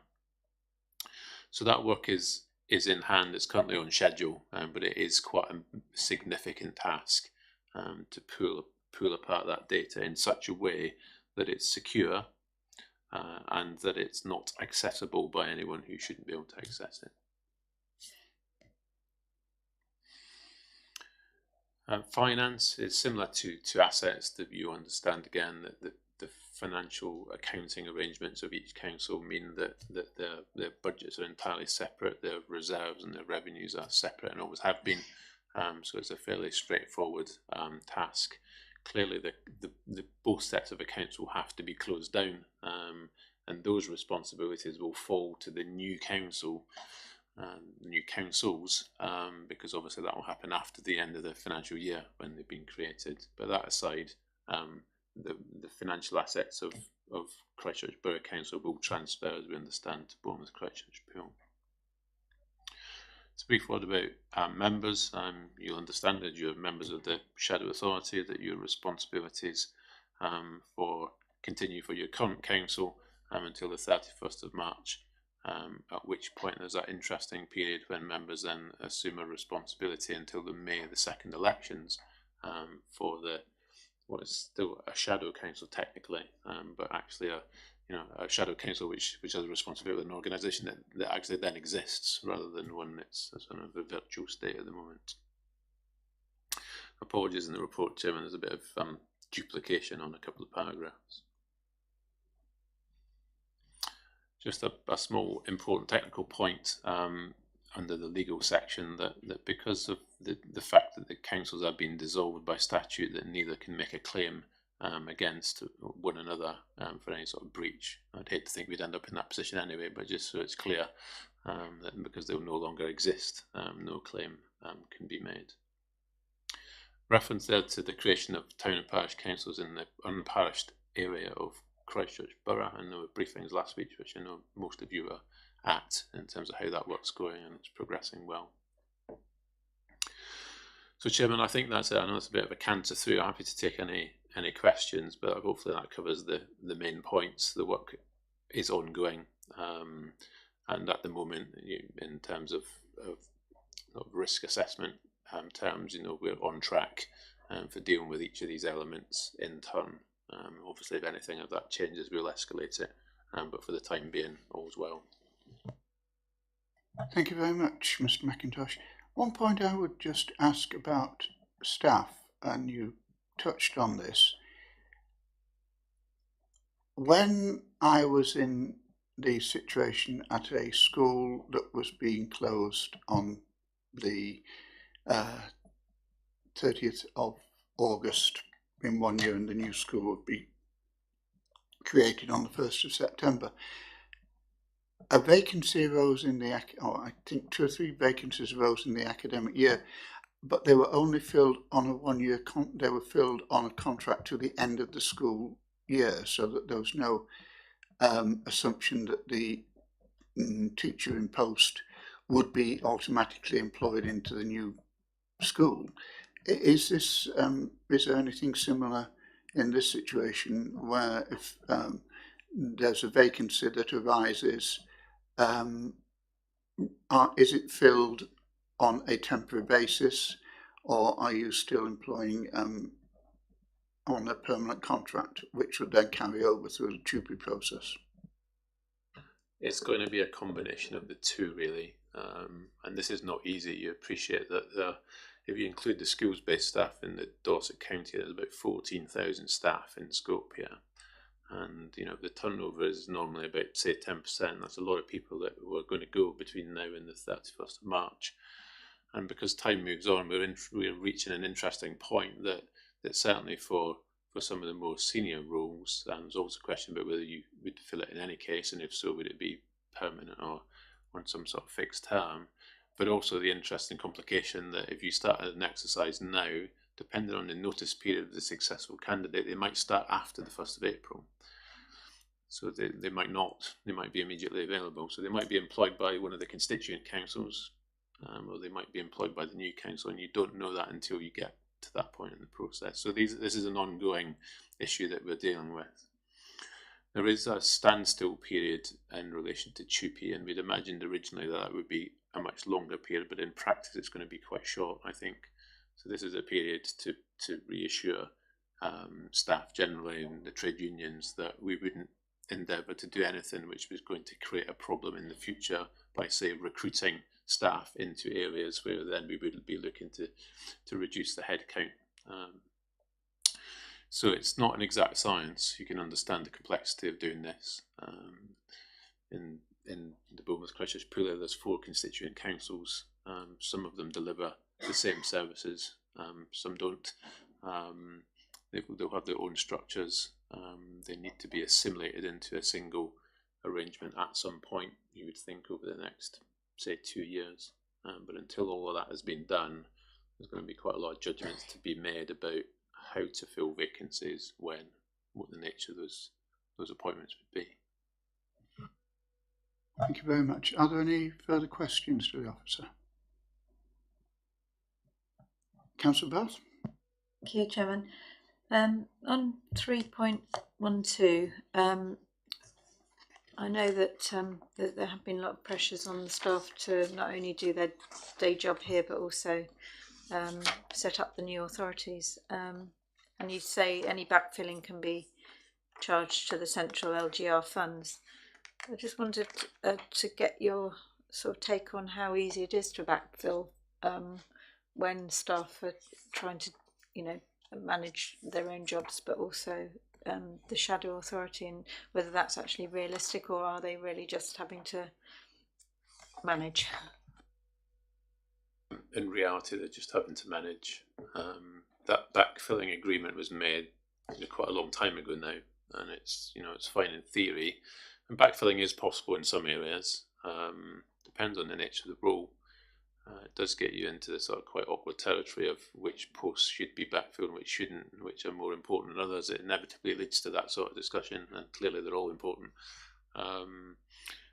So that work is in hand. It's currently on schedule, but it is quite a significant task to pull apart that data in such a way that it's secure and that it's not accessible by anyone who shouldn't be able to access it. Finance is similar to assets. That you understand again that the financial accounting arrangements of each council mean that their budgets are entirely separate. Their reserves and their revenues are separate and always have been. So it's a fairly straightforward task. Clearly, the both sets of accounts will have to be closed down, and those responsibilities will fall to the new council. New councils, because obviously that will happen after the end of the financial year when they've been created. But that aside, the financial assets of Christchurch Borough Council will transfer, as we understand, to Bournemouth, Christchurch, Poole. It's a brief word about members. You'll understand that you're members of the Shadow Authority, that your responsibilities continue for your current council until the 31st of March. At which point there's that interesting period when members then assume a responsibility until the May the 2nd elections for what is still a shadow council technically, but actually a shadow council which has a responsibility of an organisation that actually then exists rather than one that's sort of a virtual state at the moment. Apologies in the report, Chairman, there's a bit of duplication on a couple of paragraphs. Just a small important technical point under the legal section that because of the fact that the councils have been dissolved by statute, that neither can make a claim against one another for any sort of breach. I'd hate to think we'd end up in that position anyway, but just so it's clear that because they'll no longer exist, no claim can be made. Reference there to the creation of town and parish councils in the unparished area of Christchurch Borough, and there were briefings last week which I know most of you were at in terms of how that work's going, and it's progressing well. So Chairman, I think that's it. I know it's a bit of a canter through. I'm happy to take any questions, but hopefully that covers the main points. The work is ongoing, and at the moment, in terms of risk assessment terms, we're on track for dealing with each of these elements in turn. Obviously, if anything of that changes, we'll escalate it, but for the time being, all's well. Thank you very much, Mr. McIntosh. One point I would just ask about staff, and you touched on this. When I was in the situation at a school that was being closed on the 30th of August in 1 year, and the new school would be created on the 1st of September. A vacancy arose in I think 2 or 3 vacancies arose in the academic year, but they were only filled on a 1 year, they were filled on a contract to the end of the school year, so that there was no assumption that the teacher in post would be automatically employed into the new school. Is there anything similar in this situation where if there's a vacancy that arises, is it filled on a temporary basis, or are you still employing on a permanent contract, which would then carry over through the TUPE process? It's going to be a combination of the two, really. And this is not easy. You appreciate that if you include the schools-based staff in the Dorset County, there's about 14,000 staff in scope here. And, you know, the turnover is normally about, say, 10%. That's a lot of people that were going to go between now and the 31st of March. And because time moves on, we're reaching an interesting point that certainly for some of the more senior roles, there's also a question about whether you would fill it in any case, and if so, would it be permanent or on some sort of fixed term. But also the interesting complication that if you start an exercise now, depending on the notice period of the successful candidate, they might start after the 1st of April. So they might not, they might be immediately available. So they might be employed by one of the constituent councils, or they might be employed by the new council, and you don't know that until you get to that point in the process. So this is an ongoing issue that we're dealing with. There is a standstill period in relation to TUPE, and we'd imagined originally that would be a much longer period, but in practice it's going to be quite short, I think. So this is a period to reassure staff generally and the trade unions that we wouldn't endeavour to do anything which was going to create a problem in the future by, say, recruiting staff into areas where then we would be looking to reduce the headcount. So it's not an exact science. You can understand the complexity of doing this. In the Bournemouth Christchurch Pool, there's 4 constituent councils. Some of them deliver the same services, some don't. They'll have their own structures. They need to be assimilated into a single arrangement at some point, you would think, over the next, say, 2 years. But until all of that has been done, there's going to be quite a lot of judgments to be made about how to fill vacancies, when, what the nature of those appointments would be. Thank you very much. Are there any further questions to the officer? Councillor Bell? Thank you, Chairman. On 3.12, I know that there have been a lot of pressures on the staff to not only do their day job here, but also set up the new authorities. And you say any backfilling can be charged to the central LGR funds. I just wanted to get your sort of take on how easy it is to backfill when staff are trying to, you know, manage their own jobs, but also the shadow authority, and whether that's actually realistic, or are they really just having to manage? In reality, they're just having to manage. That backfilling agreement was made quite a long time ago now, and it's fine in theory. And backfilling is possible in some areas. Depends on the nature of the role. It does get you into the sort of quite awkward territory of which posts should be backfilled and which shouldn't, which are more important than others. It inevitably leads to that sort of discussion, and clearly they're all important.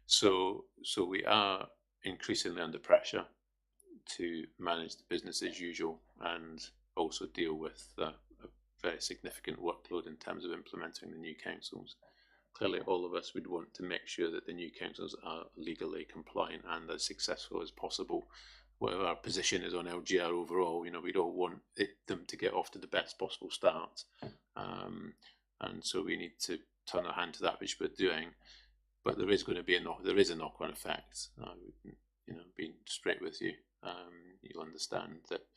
So we are increasingly under pressure to manage the business as usual and also deal with a very significant workload in terms of implementing the new councils. Clearly, all of us would want to make sure that the new councils are legally compliant and as successful as possible. Whatever our position is on LGR overall, we don't want them to get off to the best possible start. And so we need to turn our hand to that, which we're doing. But there is going to be a knock-on effect. Being straight with you, you'll understand that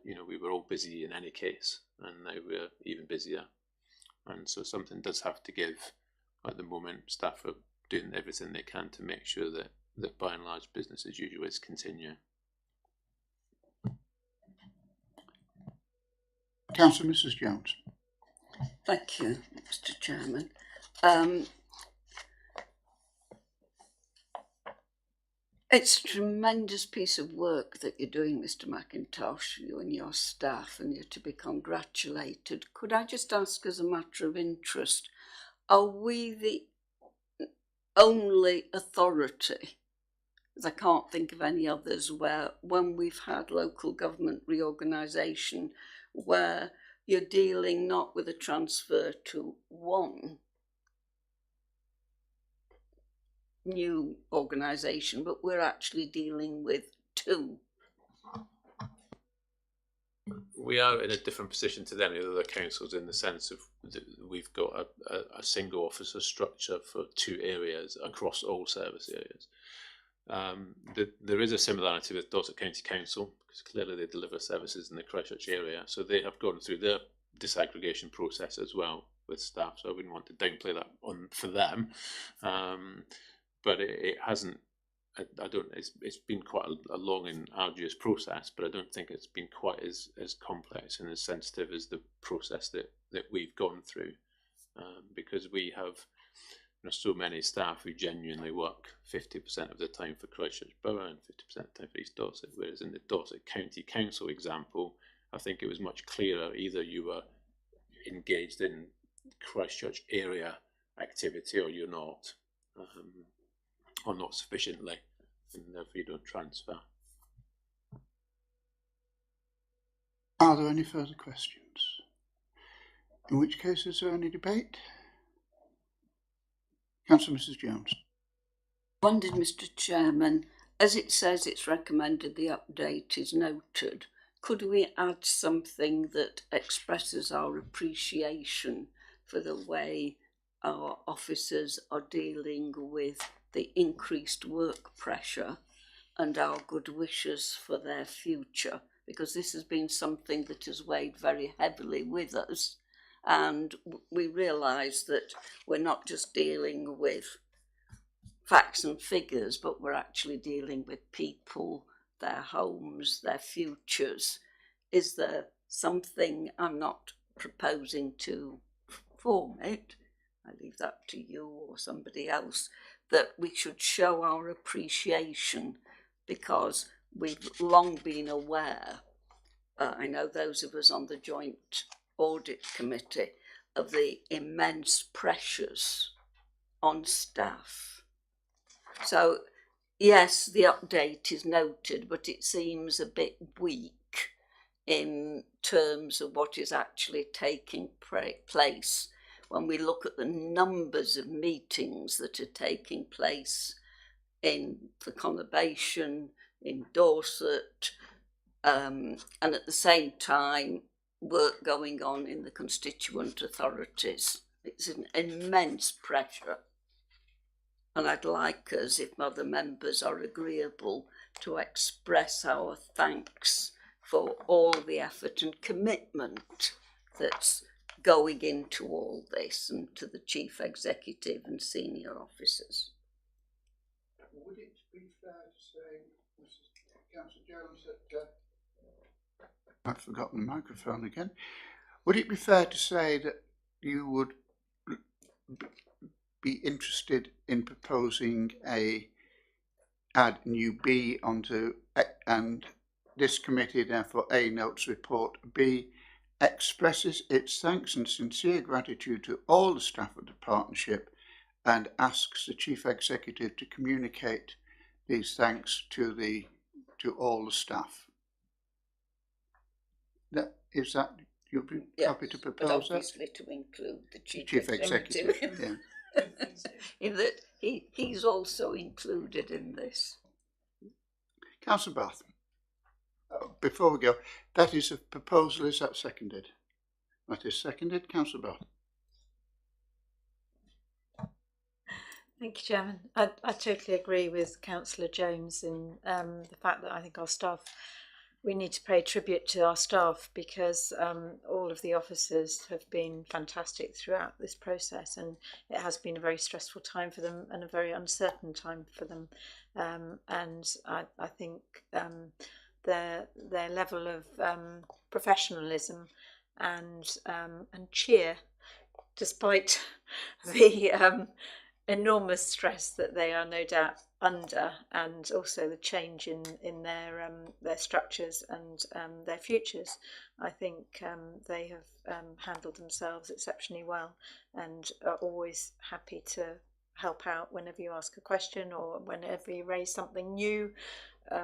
we were all busy in any case, and now we're even busier. And so something does have to give. At the moment, staff are doing everything they can to make sure that by and large business as usual is continuing. Councillor Mrs. Jones. Thank you, Mr. Chairman. It's a tremendous piece of work that you're doing, Mr. McIntosh, you and your staff, and you're to be congratulated. Could I just ask, as a matter of interest, are we the only authority, as I can't think of any others, where when we've had local government reorganisation, where you're dealing not with a transfer to one new organisation, but we're actually dealing with two. We are in a different position to any other councils in the sense of that we've got a single officer structure for two areas across all service areas. There is a similarity with Dorset County Council because clearly they deliver services in the Christchurch area, so they have gone through their disaggregation process as well with staff. So I wouldn't want to downplay that for them, but it hasn't. I don't. It's been quite a long and arduous process, but I don't think it's been quite as complex and as sensitive as the process that we've gone through, because we have so many staff who genuinely work 50% of the time for Christchurch Borough and 50% of the time for East Dorset. Whereas in the Dorset County Council example, I think it was much clearer. Either you were engaged in Christchurch area activity or you're not. Or not sufficiently, and therefore you don't transfer. Are there any further questions? In which case, is there any debate? Councillor Mrs Jones. Wondered, Mr Chairman, as it says it's recommended the update is noted, could we add something that expresses our appreciation for the way our officers are dealing with the increased work pressure and our good wishes for their future, because this has been something that has weighed very heavily with us, and we realise that we're not just dealing with facts and figures, but we're actually dealing with people, their homes, their futures. Is there something, I'm not proposing to form it, I leave that to you or somebody else, that we should show our appreciation, because we've long been aware, I know those of us on the Joint Audit Committee, of the immense pressures on staff. So, yes, the update is noted, but it seems a bit weak in terms of what is actually taking place. When we look at the numbers of meetings that are taking place in the conurbation, in Dorset, and at the same time work going on in the constituent authorities. It's an immense pressure. And I'd like us, if other members are agreeable, to express our thanks for all the effort and commitment that's going into all this, and to the Chief Executive and senior officers. Would it be fair to say, Mrs. Councillor Jones, that I've forgotten the microphone again. Would it be fair to say that you would be interested in proposing add new B onto, and this committee therefore A notes report, B expresses its thanks and sincere gratitude to all the staff of the partnership and asks the Chief Executive to communicate these thanks to all the staff? Is that you'd be happy to propose but obviously that? To include the Chief Executive. Yeah. In that he's also included in this. Councillor Bath. Before we go, that is a proposal, is that seconded? That is seconded. Councillor Bath. Thank you, Chairman. I totally agree with Councillor Jones in the fact that I think our staff, we need to pay tribute to our staff, because all of the officers have been fantastic throughout this process, and it has been a very stressful time for them and a very uncertain time for them. And I think their level of professionalism and cheer, despite the enormous stress that they are no doubt under, and also the change in their structures and their futures, I think they have handled themselves exceptionally well, and are always happy to help out whenever you ask a question or whenever you raise something new.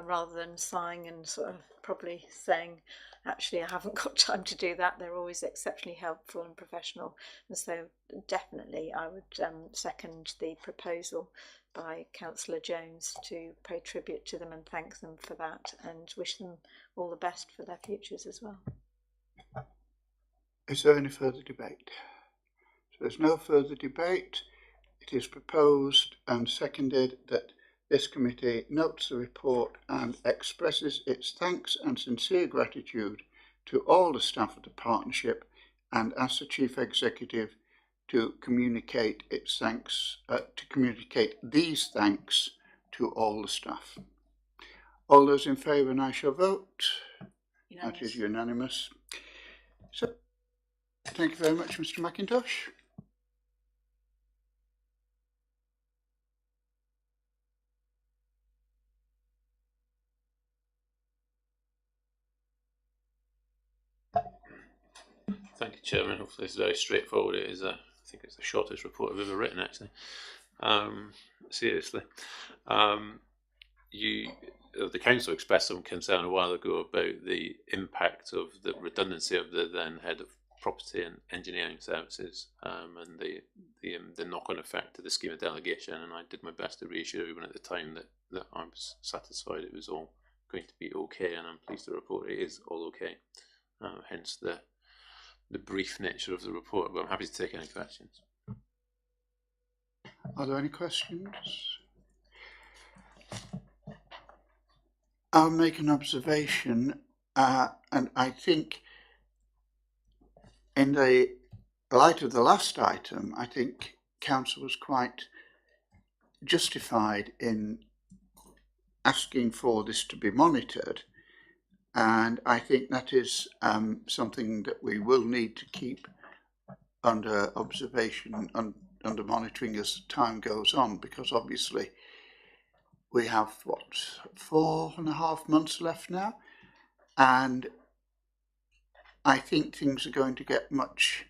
rather than sighing and sort of probably saying, actually, I haven't got time to do that. They're always exceptionally helpful and professional. And so definitely I would second the proposal by Councillor Jones to pay tribute to them and thank them for that and wish them all the best for their futures as well. Is there any further debate? So there's no further debate. It is proposed and seconded that this committee notes the report and expresses its thanks and sincere gratitude to all the staff of the partnership, and asks the Chief Executive to communicate its thanks, these thanks to all the staff. All those in favour, and I shall vote. Unanimous. That is unanimous. So, thank you very much, Mr. McIntosh. Thank you, Chairman. Hopefully it's very straightforward. It is I think it's the shortest report I've ever written, actually. Seriously. The council expressed some concern a while ago about the impact of the redundancy of the then head of property and engineering services, and the knock-on effect of the scheme of delegation. And I did my best to reassure everyone at the time that I was satisfied it was all going to be okay, and I'm pleased to report it is all okay. Hence the brief nature of the report, but I'm happy to take any questions. Are there any questions? I'll make an observation, and I think in the light of the last item, I think Council was quite justified in asking for this to be monitored. And I think that is something that we will need to keep under observation and under monitoring as time goes on, because obviously we have, 4.5 months left now, and I think things are going to get much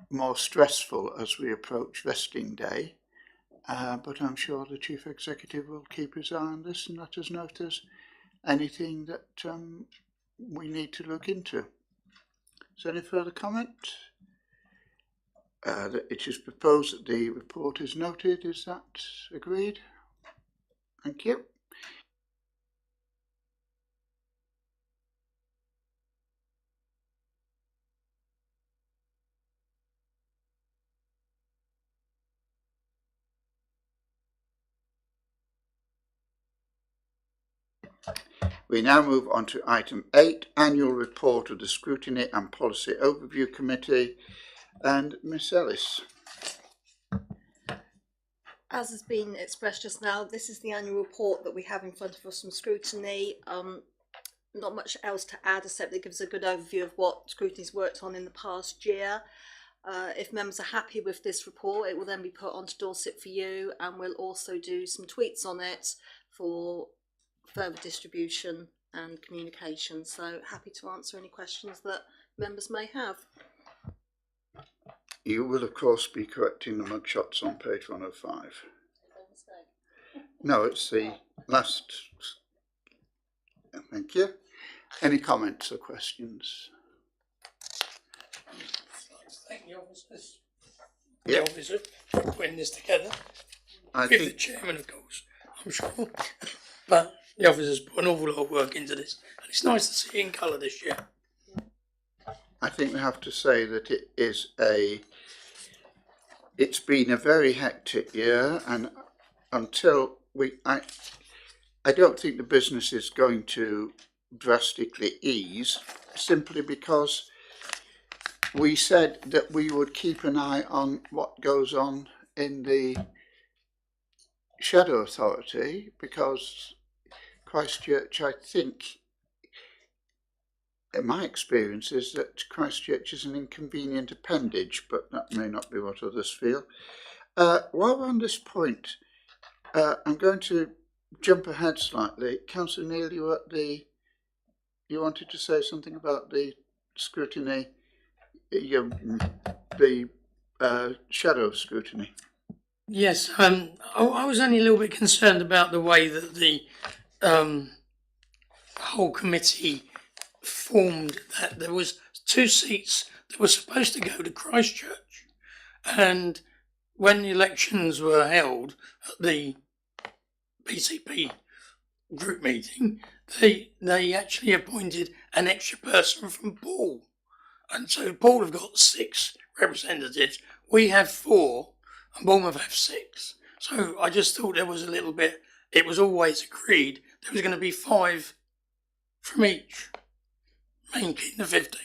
more stressful as we approach vesting day, but I'm sure the Chief Executive will keep his eye on this and let us know if there's anything that we need to look into. Is there any further comment? It is proposed that the report is noted. Is that agreed? Thank you. We now move on to item 8, Annual Report of the Scrutiny and Policy Overview Committee. And Miss Ellis. As has been expressed just now, this is the annual report that we have in front of us from Scrutiny. Not much else to add, except that it gives a good overview of what Scrutiny's worked on in the past year. If members are happy with this report, it will then be put onto Dorset for you, and we'll also do some tweets on it for further distribution and communication. So happy to answer any questions that members may have. You will, of course, be correcting the mugshots on page 105. No, it's the last. Thank you. Any comments or questions? Thank the officers. Yep. The officer for putting this together. With the chairman, of course, I'm sure. But the officers put an awful lot of work into this, and it's nice to see it in colour this year. I think we have to say that it's been a very hectic year, and until I don't think the business is going to drastically ease, simply because we said that we would keep an eye on what goes on in the Shadow Authority, because Christchurch, I think, in my experience, is that Christchurch is an inconvenient appendage, but that may not be what others feel. While we're on this point, I'm going to jump ahead slightly. Councillor Neil, you wanted to say something about the scrutiny, the shadow scrutiny. Yes, I was only a little bit concerned about the way that the whole committee formed that there was 2 seats that were supposed to go to Christchurch, and when the elections were held at the PCP group meeting, they actually appointed an extra person from Paul, and so Paul have got 6 representatives. We have 4, and Bournemouth have 6. So I just thought there was a little bit. It was always agreed there was going to be 5 from each, making the 15.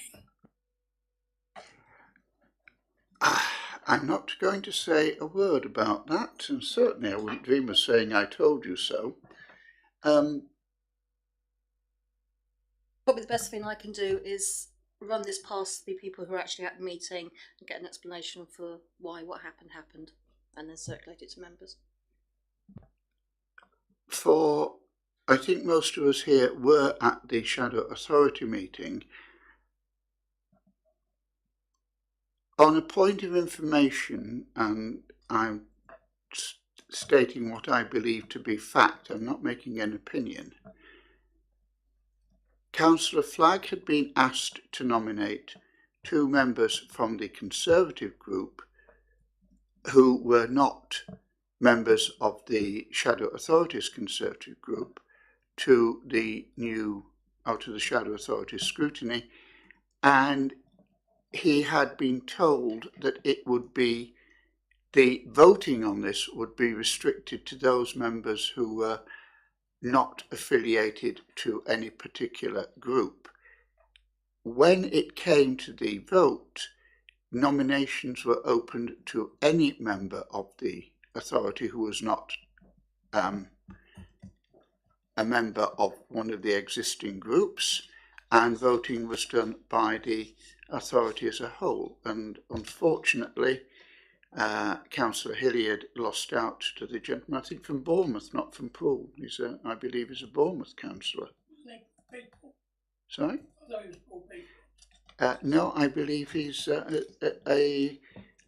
I'm not going to say a word about that, and certainly I wouldn't dream of saying I told you so. Probably the best thing I can do is run this past the people who are actually at the meeting and get an explanation for why what happened, and then circulate it to members. I think most of us here were at the Shadow Authority meeting. On a point of information, and I'm stating what I believe to be fact, I'm not making an opinion, Councillor Flagg had been asked to nominate 2 members from the Conservative group who were not members of the Shadow Authorities Conservative group to the Shadow Authorities Scrutiny, and he had been told that the voting on this would be restricted to those members who were not affiliated to any particular group. When it came to the vote, nominations were opened to any member of the authority who was not a member of one of the existing groups, and voting was done by the authority as a whole. And unfortunately, Councillor Hilliard lost out to the gentleman, I think from Bournemouth, not from Poole. I believe he's a Bournemouth councillor. Sorry? No, I believe he's a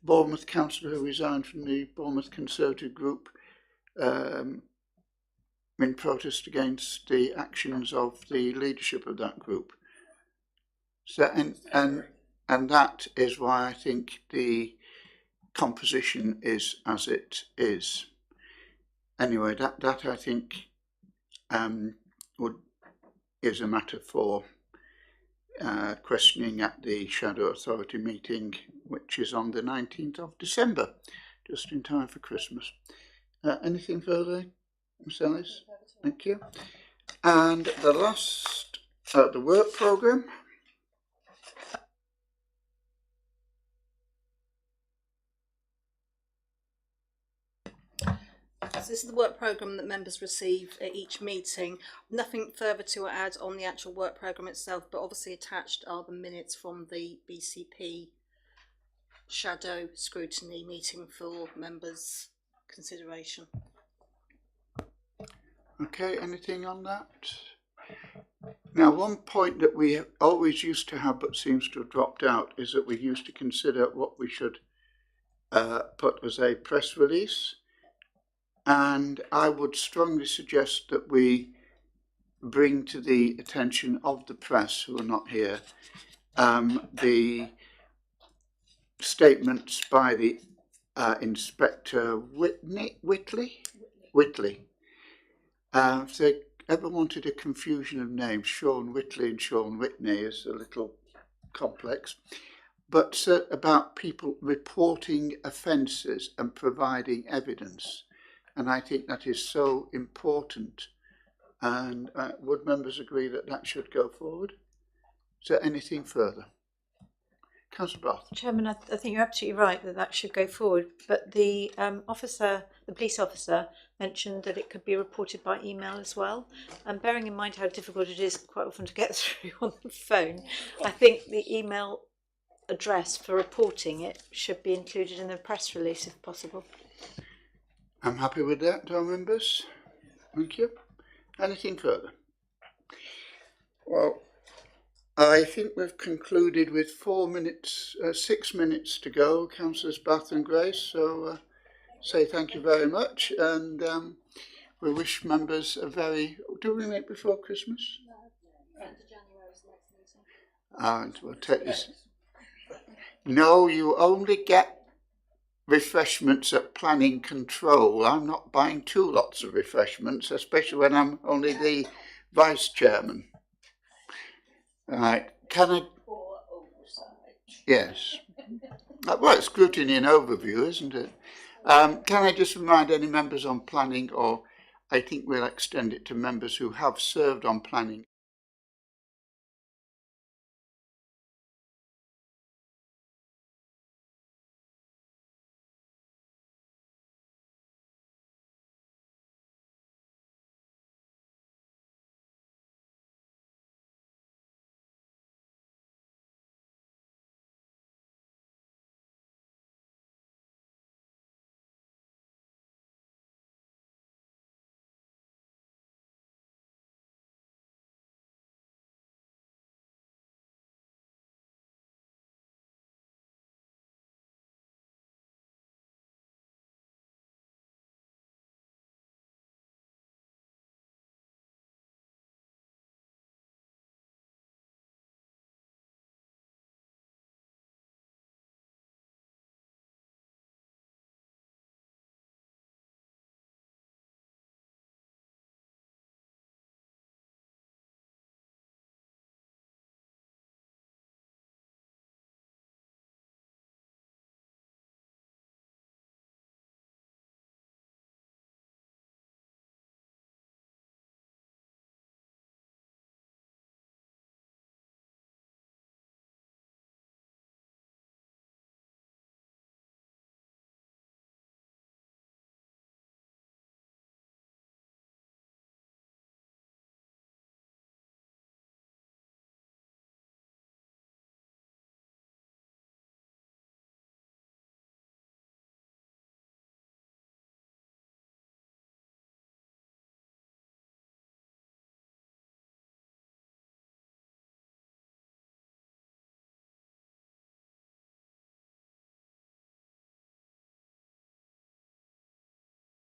Bournemouth councillor who resigned from the Bournemouth Conservative group in protest against the actions of the leadership of that group. So, and that is why I think the composition is as it is. Anyway, that I think is a matter for questioning at the Shadow Authority meeting, which is on the 19th of December, just in time for Christmas. Anything further, Ms. Ellis? Thank you. And the last, the work programme. So this is the work programme that members receive at each meeting. Nothing further to add on the actual work programme itself, but obviously attached are the minutes from the BCP Shadow Scrutiny meeting for members' consideration. Okay, anything on that? Now, one point that we always used to have but seems to have dropped out is that we used to consider what we should put as a press release. And I would strongly suggest that we bring to the attention of the press who are not here the statements by the Inspector Whitley. If they ever wanted a confusion of names, Sean Whitley and Sean Whitney is a little complex, but about people reporting offences and providing evidence. And I think that is so important. And would members agree that that should go forward? Is there anything further? Councillor Bath. Chairman, I think you're absolutely right that that should go forward. But the police officer mentioned that it could be reported by email as well. And bearing in mind how difficult it is quite often to get through on the phone, I think the email address for reporting it should be included in the press release if possible. I'm happy with that, our members. Thank you. Anything further? Well, I think we've concluded with 6 minutes to go, Councillors Bath and Grace. So say thank you very much, and we wish members a very... Do we meet before Christmas? And we'll take this. No, you only get refreshments at planning control. I'm not buying 2 lots of refreshments, especially when I'm only the vice chairman. Right, can I... Yes. Well, it's scrutiny and overview, isn't it? Can I just remind any members on planning, or I think we'll extend it to members who have served on planning